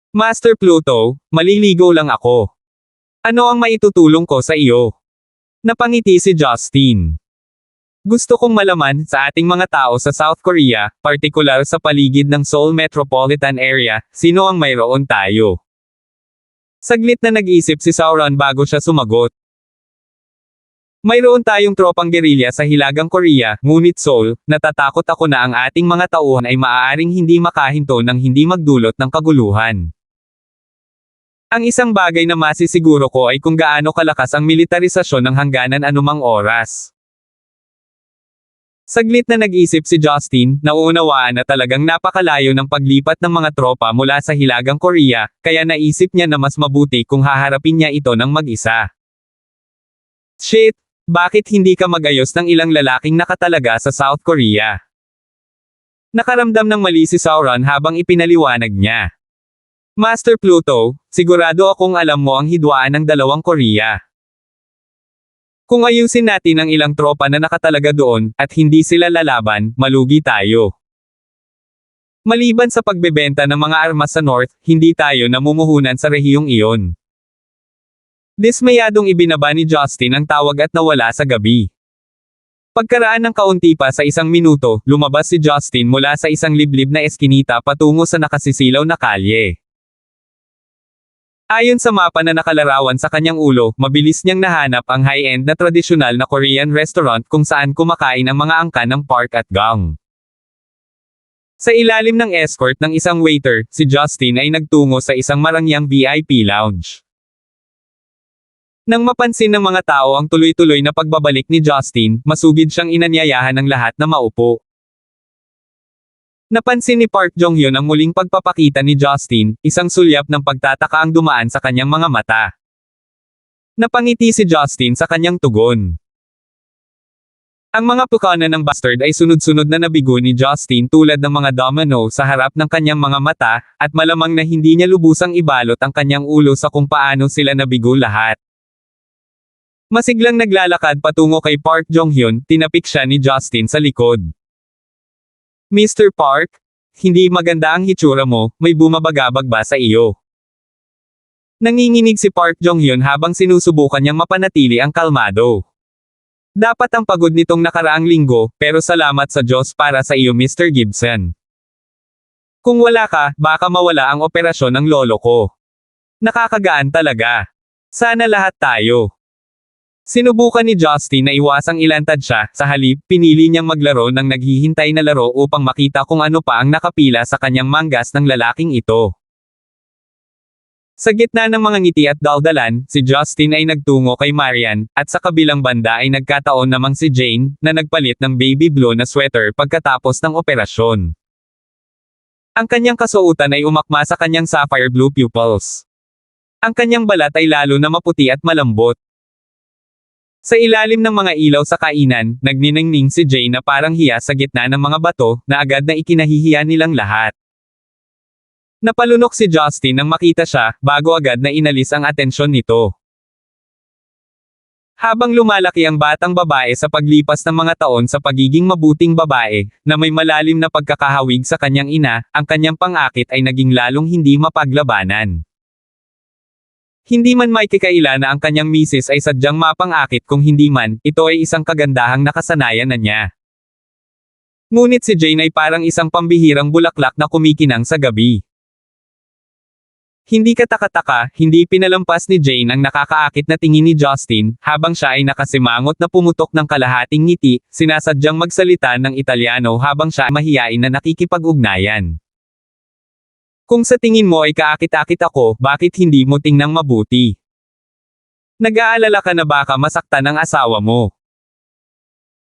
Master Pluto, maliligo lang ako. Ano ang maitutulong ko sa iyo? Napangiti si Justin. Gusto kong malaman sa ating mga tao sa South Korea, partikular sa paligid ng Seoul Metropolitan Area, sino ang mayroon tayo? Saglit na nag-isip si Sauron bago siya sumagot. Mayroon tayong tropang gerilya sa Hilagang Korea, ngunit Seoul, natatakot ako na ang ating mga tauhan ay maaaring hindi makahinto ng hindi magdulot ng kaguluhan. Ang isang bagay na masisiguro ko ay kung gaano kalakas ang militarisasyon ng hangganan anumang oras. Saglit na nag-isip si Justin, nauunawaan na talagang napakalayo ng paglipat ng mga tropa mula sa Hilagang Korea, kaya naisip niya na mas mabuti kung haharapin niya ito ng mag-isa. Shit! Bakit hindi ka magayos ng ilang lalaking nakatalaga sa South Korea? Nakaramdam ng mali si Sauron habang ipinaliwanag niya. Master Pluto, sigurado akong alam mo ang hidwaan ng dalawang Korea. Kung ayusin natin ang ilang tropa na nakatalaga doon, at hindi sila lalaban, malugi tayo. Maliban sa pagbebenta ng mga armas sa North, hindi tayo namumuhunan sa rehiyong iyon. Dismayadong ibinaba ni Justin ang tawag at nawala sa gabi. Pagkaraan ng kaunti pa sa 1 minuto, lumabas si Justin mula sa isang liblib na eskinita patungo sa nakasisilaw na kalye. Ayon sa mapa na nakalarawan sa kanyang ulo, mabilis niyang nahanap ang high-end na tradisyonal na Korean restaurant kung saan kumakain ang mga angkan ng Park at Gang. Sa ilalim ng escort ng isang waiter, si Justin ay nagtungo sa isang marangyang VIP lounge. Nang mapansin ng mga tao ang tuloy-tuloy na pagbabalik ni Justin, masugid siyang inanyayahan ng lahat na maupo. Napansin ni Park Jong-hyun ang muling pagpapakita ni Justin, isang sulyap ng pagtataka ang dumaan sa kanyang mga mata. Napangiti si Justin sa kanyang tugon. Ang mga pukana ng bastard ay sunod-sunod na nabigo ni Justin tulad ng mga domino sa harap ng kanyang mga mata, at malamang na hindi niya lubusang ibalot ang kanyang ulo sa kung paano sila nabigo lahat. Masiglang naglalakad patungo kay Park Jong-hyun, tinapik siya ni Justin sa likod. Mr. Park, hindi maganda ang hitsura mo, may bumabagabag ba sa iyo? Nanginginig si Park Jong-hyun habang sinusubukan niyang mapanatili ang kalmado. Dapat ang pagod nitong nakaraang linggo, pero salamat sa Diyos para sa iyo Mr. Gibson. Kung wala ka, baka mawala ang operasyon ng lolo ko. Nakakagaan talaga. Sana lahat tayo. Sinubukan ni Justin na iwasang ilantad siya, sa halip, pinili niyang maglaro ng naghihintay na laro upang makita kung ano pa ang nakapila sa kanyang manggas ng lalaking ito. Sa gitna ng mga ngiti at daldalan, si Justin ay nagtungo kay Marian, at sa kabilang banda ay nagkataon namang si Jane, na nagpalit ng baby blue na sweater pagkatapos ng operasyon. Ang kanyang kasuotan ay umakma sa kanyang sapphire blue pupils. Ang kanyang balat ay lalo na maputi at malambot. Sa ilalim ng mga ilaw sa kainan, nagniningning si Jay na parang hiya sa gitna ng mga bato, na agad na ikinahihiya nilang lahat. Napalunok si Justin nang makita siya, bago agad na inalis ang atensyon nito. Habang lumalaki ang batang babae sa paglipas ng mga taon sa pagiging mabuting babae, na may malalim na pagkakahawig sa kanyang ina, ang kanyang pang-akit ay naging lalong hindi mapaglabanan. Hindi man may kikaila na ang kanyang misis ay sadyang mapang-akit kung hindi man, ito ay isang kagandahang nakasanayan na niya. Ngunit si Jane ay parang isang pambihirang bulaklak na kumikinang sa gabi. Hindi kataka-taka, hindi pinalampas ni Jane ang nakakaakit na tingin ni Justin, habang siya ay nakasimangot na pumutok ng kalahating ngiti, sinasadyang magsalita ng Italyano habang siya ay mahiyain na nakikipag-ugnayan. Kung sa tingin mo ay kaakit-akit ako, bakit hindi mo tingnang mabuti? Nag-aalala ka na baka masaktan ang asawa mo.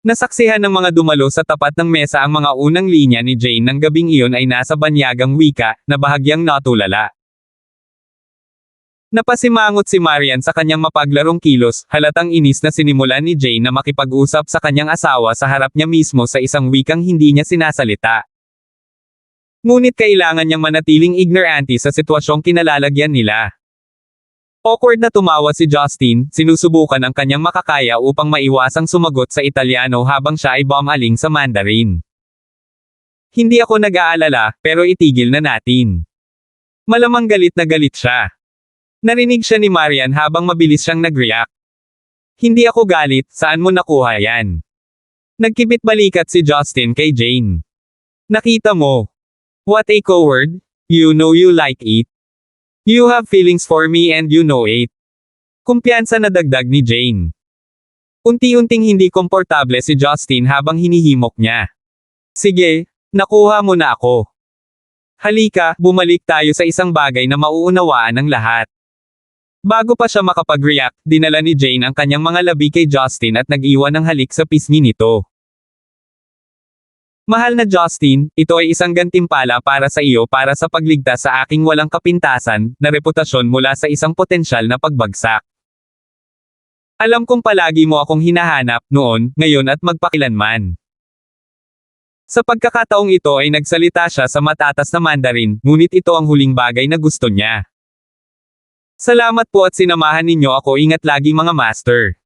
Nasaksihan ng mga dumalo sa tapat ng mesa ang mga unang linya ni Jane ng gabing iyon ay nasa banyagang wika, na bahagyang natulala. Napasimangot si Marian sa kanyang mapaglarong kilos, halatang inis na sinimulan ni Jane na makipag-usap sa kanyang asawa sa harap niya mismo sa isang wikang hindi niya sinasalita. Ngunit kailangan niyang manatiling ignorante sa sitwasyong kinalalagyan nila. Awkward na tumawa si Justin, sinusubukan ang kanyang makakaya upang maiwasang sumagot sa Italyano habang siya ay bumaling sa Mandarin. Hindi ako nag-aalala, pero itigil na natin. Malamang galit na galit siya. Narinig siya ni Marian habang mabilis siyang nag-react. Hindi ako galit, saan mo nakuha yan? Nagkibit balikat si Justin kay Jane. Nakita mo. What a coward, you know you like it. You have feelings for me and you know it. Kumpiyansa na dagdag ni Jane. Unti-unting hindi komportable si Justin habang hinihimok niya. Sige, nakuha mo na ako. Halika, bumalik tayo sa isang bagay na mauunawaan ng lahat. Bago pa siya makapag-react, dinala ni Jane ang kanyang mga labi kay Justin at nag-iwan ng halik sa pisngi nito. Mahal na Justin, ito ay isang gantimpala para sa iyo para sa pagligtas sa aking walang kapintasan na reputasyon mula sa isang potensyal na pagbagsak. Alam kong palagi mo akong hinahanap, noon, ngayon at magpakilanman. Sa pagkakataong ito ay nagsalita siya sa matatas na Mandarin, ngunit ito ang huling bagay na gusto niya. Salamat po at sinamahan ninyo ako, ingat lagi mga master.